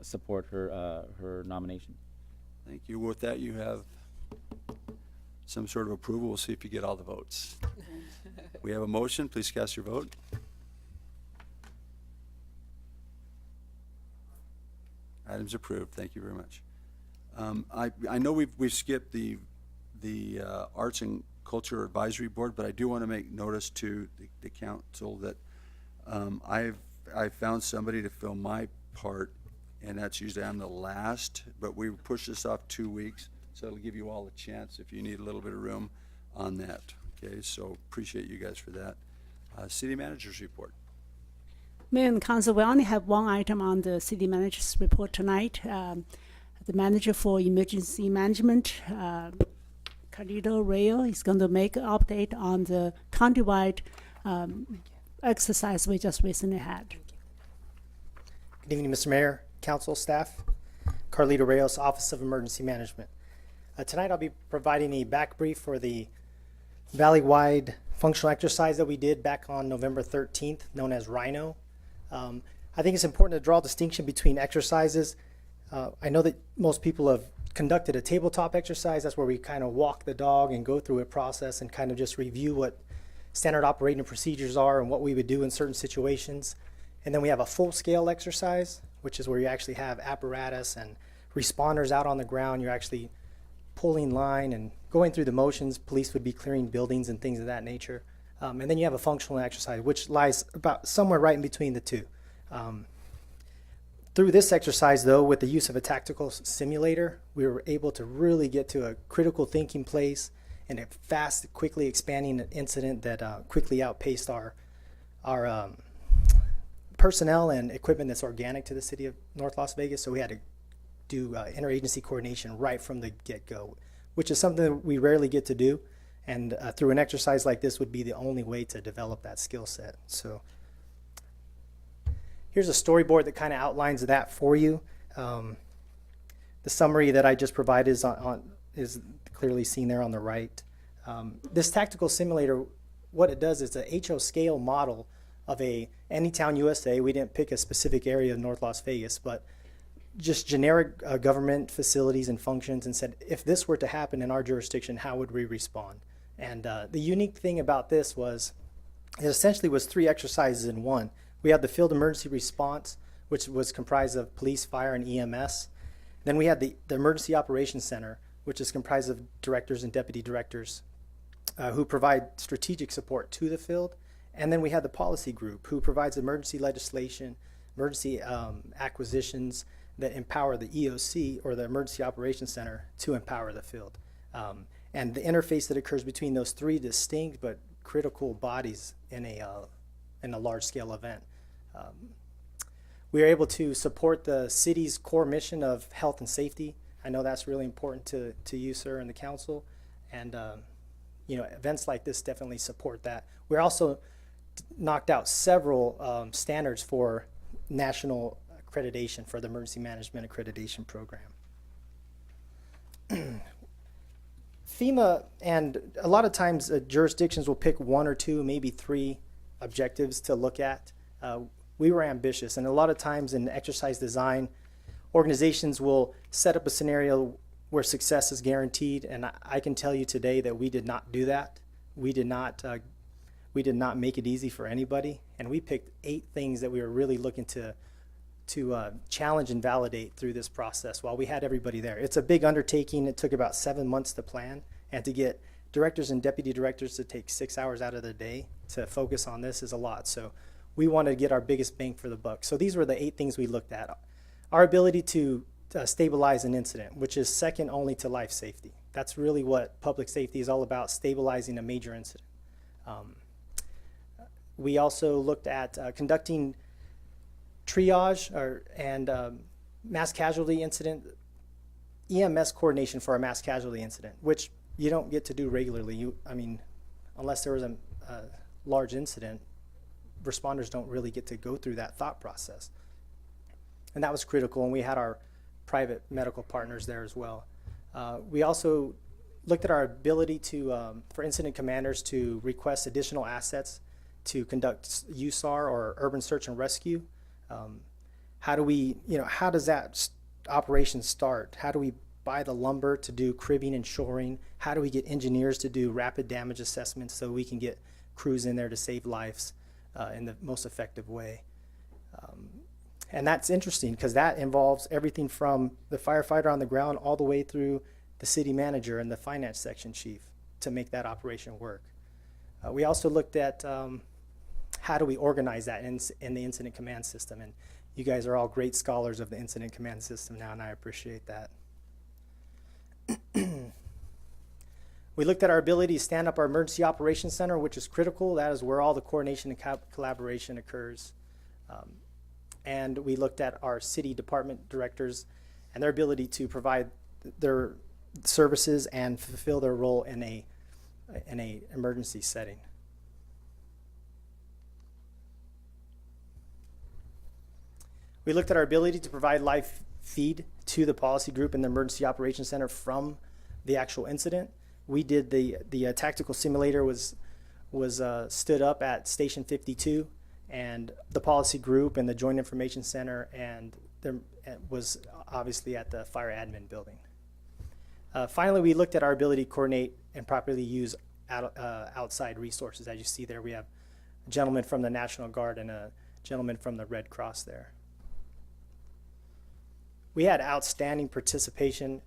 support her nomination. Thank you. With that, you have some sort of approval. We'll see if you get all the votes. We have a motion. Please cast your vote. Items approved. Thank you very much. I know we've skipped the Arts and Culture Advisory Board, but I do want to make notice to the council that I found somebody to fill my part, and that's usually I'm the last, but we pushed this off 2 weeks, so it'll give you all a chance if you need a little bit of room on that. Okay, so appreciate you guys for that. City Manager's report. Mayor and Council, we only have one item on the city manager's report tonight. The manager for emergency management, Carlito Rayo, is going to make an update on the countywide exercise we just recently had. Good evening, Mr. Mayor, council, staff. Carlito Reyes, Office of Emergency Management. Tonight I'll be providing a back brief for the valley-wide functional exercise that we did back on November 13th, known as Rhino. I think it's important to draw a distinction between exercises. I know that most people have conducted a tabletop exercise. That's where we kind of walk the dog and go through a process and kind of just review what standard operating procedures are and what we would do in certain situations. And then we have a full-scale exercise, which is where you actually have apparatus and responders out on the ground. You're actually pulling line and going through the motions. Police would be clearing buildings and things of that nature. And then you have a functional exercise, which lies about somewhere right in between the two. Through this exercise, though, with the use of a tactical simulator, we were able to really get to a critical thinking place in a fast, quickly expanding incident that quickly outpaced our personnel and equipment that's organic to the city of North Las Vegas. So we had to do interagency coordination right from the get-go, which is something that we rarely get to do. And through an exercise like this would be the only way to develop that skill set. So here's a storyboard that kind of outlines that for you. The summary that I just provided is clearly seen there on the right. This tactical simulator, what it does is a HO scale model of any town USA. We didn't pick a specific area of North Las Vegas, but just generic government facilities and functions, and said, if this were to happen in our jurisdiction, how would we respond? And the unique thing about this was it essentially was 3 exercises in one. We had the field emergency response, which was comprised of police, fire, and EMS. Then we had the emergency operations center, which is comprised of directors and deputy directors who provide strategic support to the field. And then we had the policy group, who provides emergency legislation, emergency acquisitions that empower the EOC, or the Emergency Operations Center, to empower the field. And the interface that occurs between those 3 distinct but critical bodies in a large-scale event. We are able to support the city's core mission of health and safety. I know that's really important to you, sir, and the council. And events like this definitely support that. We're also knocked out several standards for national accreditation for the Emergency Management Accreditation Program. FEMA, and a lot of times jurisdictions will pick 1 or 2, maybe 3 objectives to look at. We were ambitious, and a lot of times in exercise design, organizations will set up a scenario where success is guaranteed, and I can tell you today that we did not do that. We did not make it easy for anybody, and we picked 8 things that we were really looking to challenge and validate through this process while we had everybody there. It's a big undertaking. It took about 7 months to plan, and to get directors and deputy directors to take 6 hours out of the day to focus on this is a lot. So we wanted to get our biggest bang for the buck. So these were the 8 things we looked at. Our ability to stabilize an incident, which is second only to life safety. That's really what public safety is all about, stabilizing a major incident. We also looked at conducting triage and mass casualty incident, EMS coordination for a mass casualty incident, which you don't get to do regularly. Unless there was a large incident, responders don't really get to go through that thought process. And that was critical, and we had our private medical partners there as well. We also looked at our ability for incident commanders to request additional assets to conduct USAR, or urban search and rescue. How does that operation start? How do we buy the lumber to do cribbing and shoring? How do we get engineers to do rapid damage assessments so we can get crews in there to save lives in the most effective way? And that's interesting because that involves everything from the firefighter on the ground all the way through the city manager and the finance section chief to make that operation work. We also looked at how do we organize that in the incident command system, and you guys are all great scholars of the incident command system now, and I appreciate that. We looked at our ability to stand up our emergency operations center, which is critical. That is where all the coordination and collaboration occurs. And we looked at our city department directors and their ability to provide their services and fulfill their role in a emergency setting. We looked at our ability to provide live feed to the policy group in the Emergency Operations Center from the actual incident. We did the tactical simulator was stood up at Station 52, and the policy group and the Joint Information Center and there was obviously at the fire admin building. Finally, we looked at our ability to coordinate and properly use outside resources. As you see there, we have a gentleman from the National Guard and a gentleman from the Red Cross there. We had outstanding participation.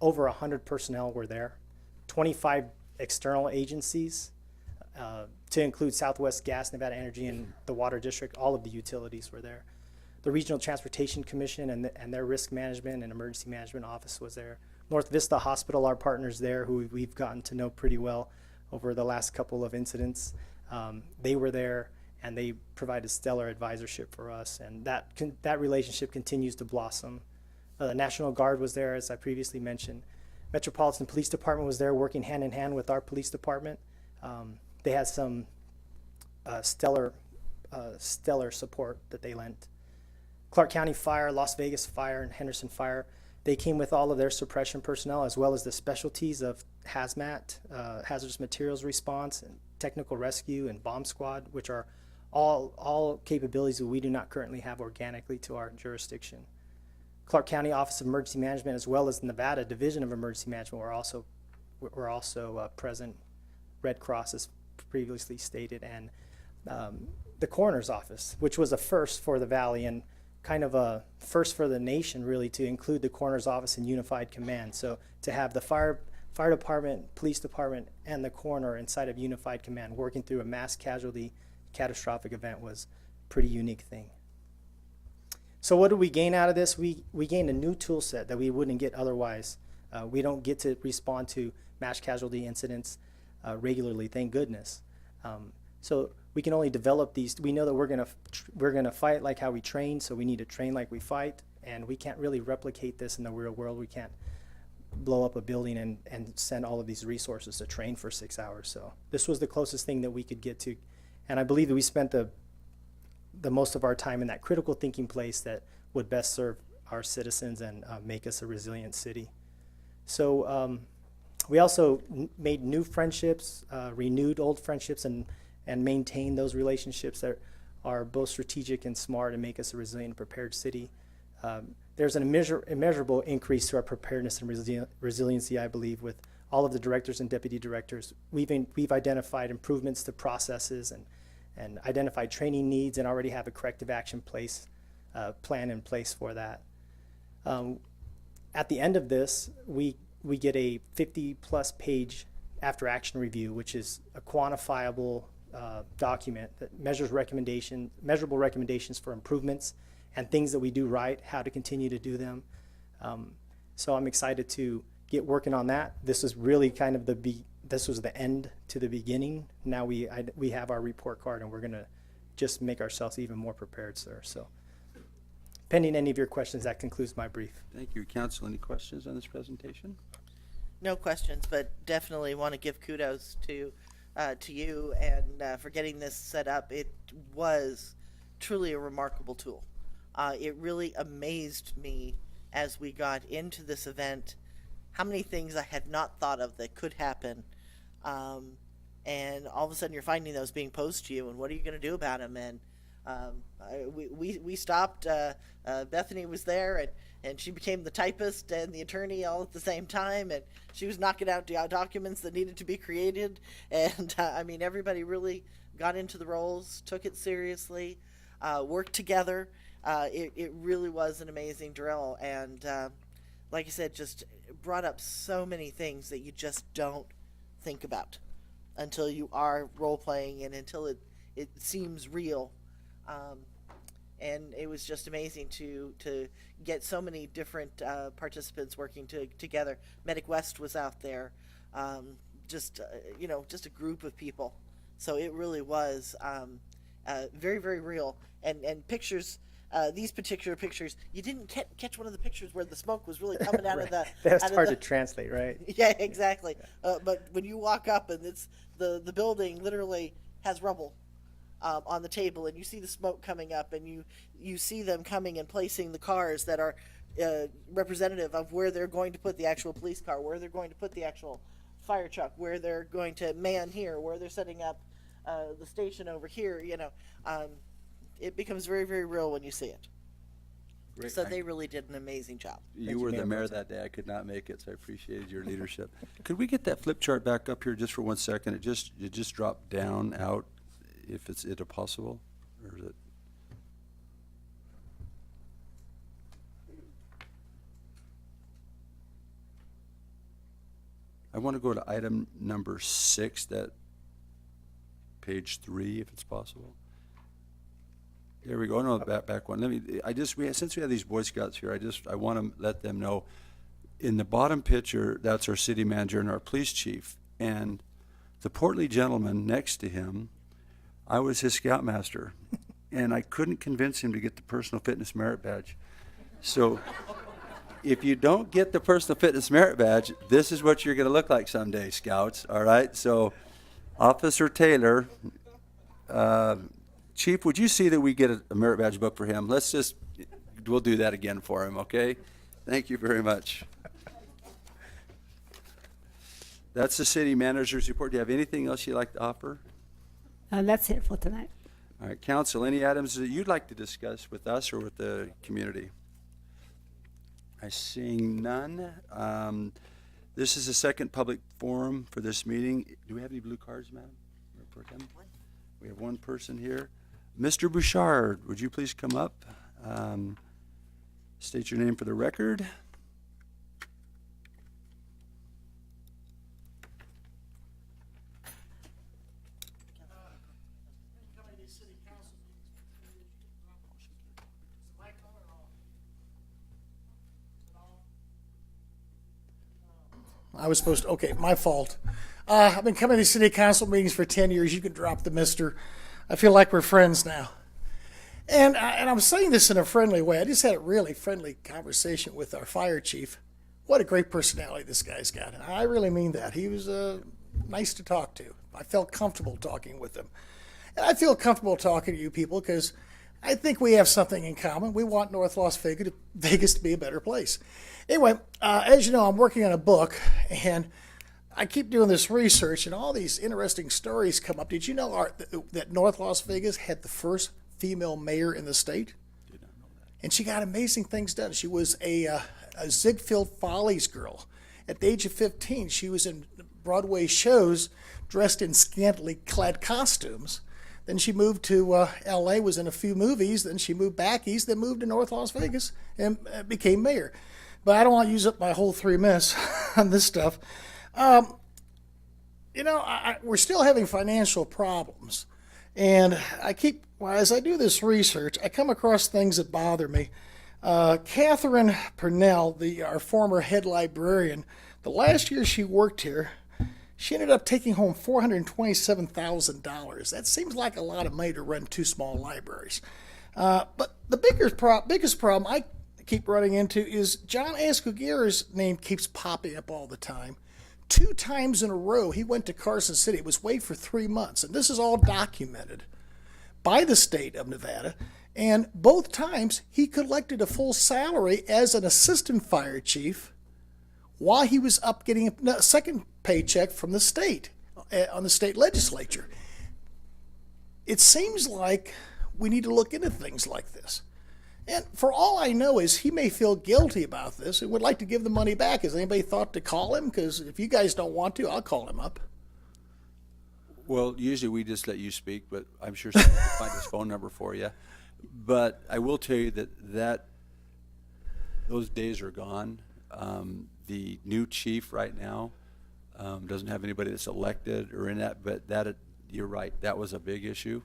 Over 100 personnel were there, 25 external agencies, to include Southwest Gas, Nevada Energy, and the Water District. All of the utilities were there. The Regional Transportation Commission and their Risk Management and Emergency Management Office was there. North Vista Hospital, our partners there, who we've gotten to know pretty well over the last couple of incidents, they were there, and they provided stellar advisorship for us, and that relationship continues to blossom. The National Guard was there, as I previously mentioned. Metropolitan Police Department was there, working hand in hand with our police department. They had some stellar support that they lent. Clark County Fire, Las Vegas Fire, and Henderson Fire, they came with all of their suppression personnel, as well as the specialties of hazmat, hazardous materials response, and technical rescue, and bomb squad, which are all capabilities that we do not currently have organically to our jurisdiction. Clark County Office of Emergency Management, as well as the Nevada Division of Emergency Management, were also present. Red Cross, as previously stated, and the coroner's office, which was a first for the Valley and kind of a first for the nation, really, to include the coroner's office in unified command. So to have the fire department, police department, and the coroner inside of unified command working through a mass casualty catastrophic event was a pretty unique thing. So what do we gain out of this? We gain a new tool set that we wouldn't get otherwise. We don't get to respond to mass casualty incidents regularly, thank goodness. So we can only develop these. We know that we're gonna fight like how we train, so we need to train like we fight, and we can't really replicate this in the real world. We can't blow up a building and send all of these resources to train for 6 hours. So this was the closest thing that we could get to, and I believe that we spent the most of our time in that critical thinking place that would best serve our citizens and make us a resilient city. So we also made new friendships, renewed old friendships, and maintained those relationships that are both strategic and smart and make us a resilient and prepared city. There's an immeasurable increase to our preparedness and resiliency, I believe, with all of the directors and deputy directors. We've identified improvements to processes and identified training needs and already have a corrective action plan in place for that. At the end of this, we get a 50-plus page after action review, which is a quantifiable document that measurable recommendations for improvements and things that we do right, how to continue to do them. So I'm excited to get working on that. This is really kind of this was the end to the beginning. Now we have our report card, and we're gonna just make ourselves even more prepared, sir. So pending any of your questions, that concludes my brief. Thank you. Council, any questions on this presentation? No questions, but definitely want to give kudos to you and for getting this set up. It was truly a remarkable tool. It really amazed me as we got into this event how many things I had not thought of that could happen, and all of a sudden you're finding those being posed to you, and what are you going to do about them? And we stopped. Bethany was there, and she became the typist and the attorney all at the same time, and she was knocking out documents that needed to be created. And I mean, everybody really got into the roles, took it seriously, worked together. It really was an amazing drill, and like I said, just brought up so many things that you just don't think about until you are role playing and until it seems real. And it was just amazing to get so many different participants working together. Medic West was out there, just a group of people. So it really was very, very real. And pictures, these particular pictures, you didn't catch one of the pictures where the smoke was really coming out Right. of the. That's hard to translate, right? Yeah, exactly. But when you walk up and it's the building literally has rubble on the table, and you see the smoke coming up, and you see them coming and placing the cars that are representative of where they're going to put the actual police car, where they're going to put the actual fire truck, where they're going to man here, where they're setting up the station over here. It becomes very, very real when you see it. Great. So they really did an amazing job. You were the mayor that day. I could not make it, so I appreciated your leadership. Could we get that flip chart back up here just for 1 second? It just dropped down out, if it's possible, or is it? I want to go to item number 6, that page 3, if it's possible. There we go. No, back one. Since we have these Boy Scouts here, I want to let them know. In the bottom picture, that's our city manager and our police chief, and the portly gentleman next to him, I was his scoutmaster, and I couldn't convince him to get the personal fitness merit badge. So, if you don't get the personal fitness merit badge, this is what you're going to look like someday, Scouts. All right. So, Officer Taylor. Chief, would you see that we get a merit badge book for him? We'll do that again for him, okay? Thank you very much. That's the city manager's report. Do you have anything else you'd like to offer? That's it for tonight. All right, council, any items that you'd like to discuss with us or with the community? I seeing none. This is the second public forum for this meeting. Do we have any blue cards, Madam? We have one person here. Mr. Bouchard, would you please come up? State your name for the record. I was supposed to, okay, my fault. I've been coming to these city council meetings for 10 years. You can drop the mister. I feel like we're friends now. And I'm saying this in a friendly way. I just had a really friendly conversation with our fire chief. What a great personality this guy's got. And I really mean that. He was nice to talk to. I felt comfortable talking with him. And I feel comfortable talking to you people because I think we have something in common. We want North Las Vegas to be a better place. Anyway, as you know, I'm working on a book, and I keep doing this research, and all these interesting stories come up. Did you know that North Las Vegas had the first female mayor in the state? Did not know that. And she got amazing things done. She was a Ziegfeld Follies girl. At the age of 15, she was in Broadway shows dressed in scantily clad costumes. Then she moved to L.A., was in a few movies. Then she moved back east, then moved to North Las Vegas and became mayor. But I don't want to use up my whole 3 minutes on this stuff. We're still having financial problems. And as I do this research, I come across things that bother me. Catherine Purnell, our former head librarian, the last year she worked here, she ended up taking home $427,000. That seems like a lot of money to run 2 small libraries. But the biggest problem I keep running into is John Escogira's name keeps popping up all the time. 2 times in a row, he went to Carson City, was away for 3 months, and this is all documented by the state of Nevada. And both times, he collected a full salary as an assistant fire chief while he was up getting a second paycheck from the state, on the state legislature. It seems like we need to look into things like this. And for all I know is he may feel guilty about this and would like to give the money back. Has anybody thought to call him? Because if you guys don't want to, I'll call him up. Well, usually we just let you speak, but I'm sure someone will find his phone number for you. But I will tell you that those days are gone. The new chief right now doesn't have anybody that's elected or in that, but you're right, that was a big issue.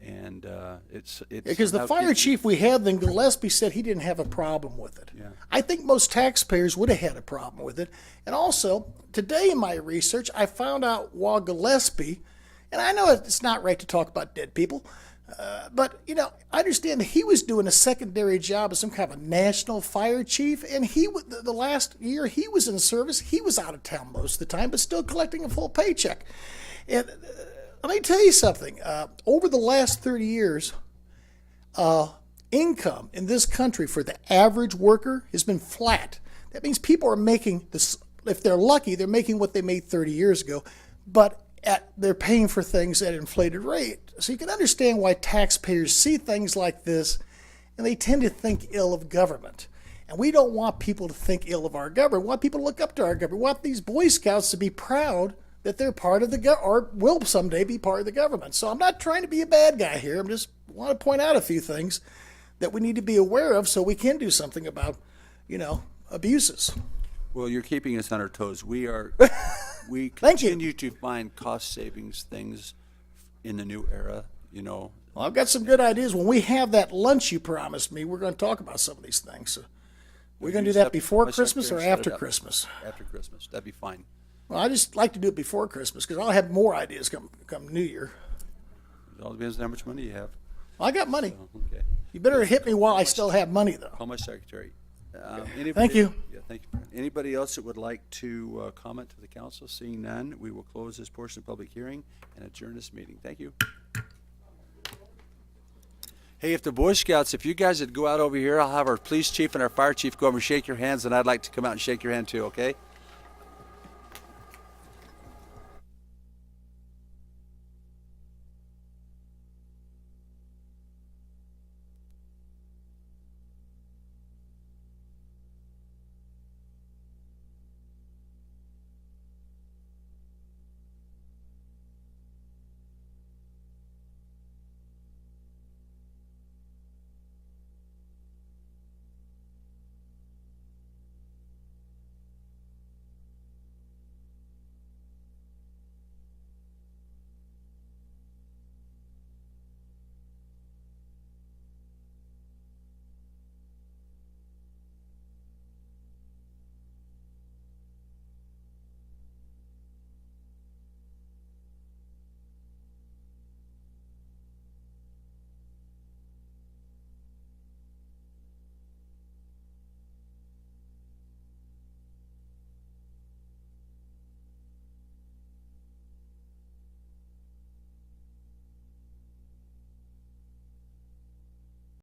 And it's because the fire chief we had, then Gillespie said he didn't have a problem with it. Yeah. I think most taxpayers would have had a problem with it. And also, today in my research, I found out while Gillespie, and I know it's not right to talk about dead people, but I understand that he was doing a secondary job as some kind of a national fire chief, and the last year he was in service, he was out of town most of the time, but still collecting a full paycheck. And let me tell you something. Over the last 30 years, income in this country for the average worker has been flat. That means people are making this, if they're lucky, they're making what they made 30 years ago, but they're paying for things at an inflated rate. So you can understand why taxpayers see things like this and they tend to think ill of government. And we don't want people to think ill of our government. We want people to look up to our government. We want these Boy Scouts to be proud that they're part of the government, or will someday be part of the government. So I'm not trying to be a bad guy here. I'm just want to point out a few things that we need to be aware of so we can do something about, abuses. Well, you're keeping us on our toes. We Thank you. continue to find cost savings things in the new era, Well, I've got some good ideas. When we have that lunch you promised me, we're going to talk about some of these things. So we're going to do that before Christmas or after Christmas? After Christmas. That'd be fine. Well, I just like to do it before Christmas because I'll have more ideas come New Year. It all depends on how much money you have. I got money. So, okay. You better hit me while I still have money, though. Call my secretary. Thank you. Yeah, thank you. Anybody else that would like to comment to the council? Seeing none, we will close this portion of public hearing and adjourn this meeting. Thank you. Hey, if the Boy Scouts, if you guys would go out over here, I'll have our police chief and our fire chief go over and shake your hands, and I'd like to come out and shake your hand too, okay?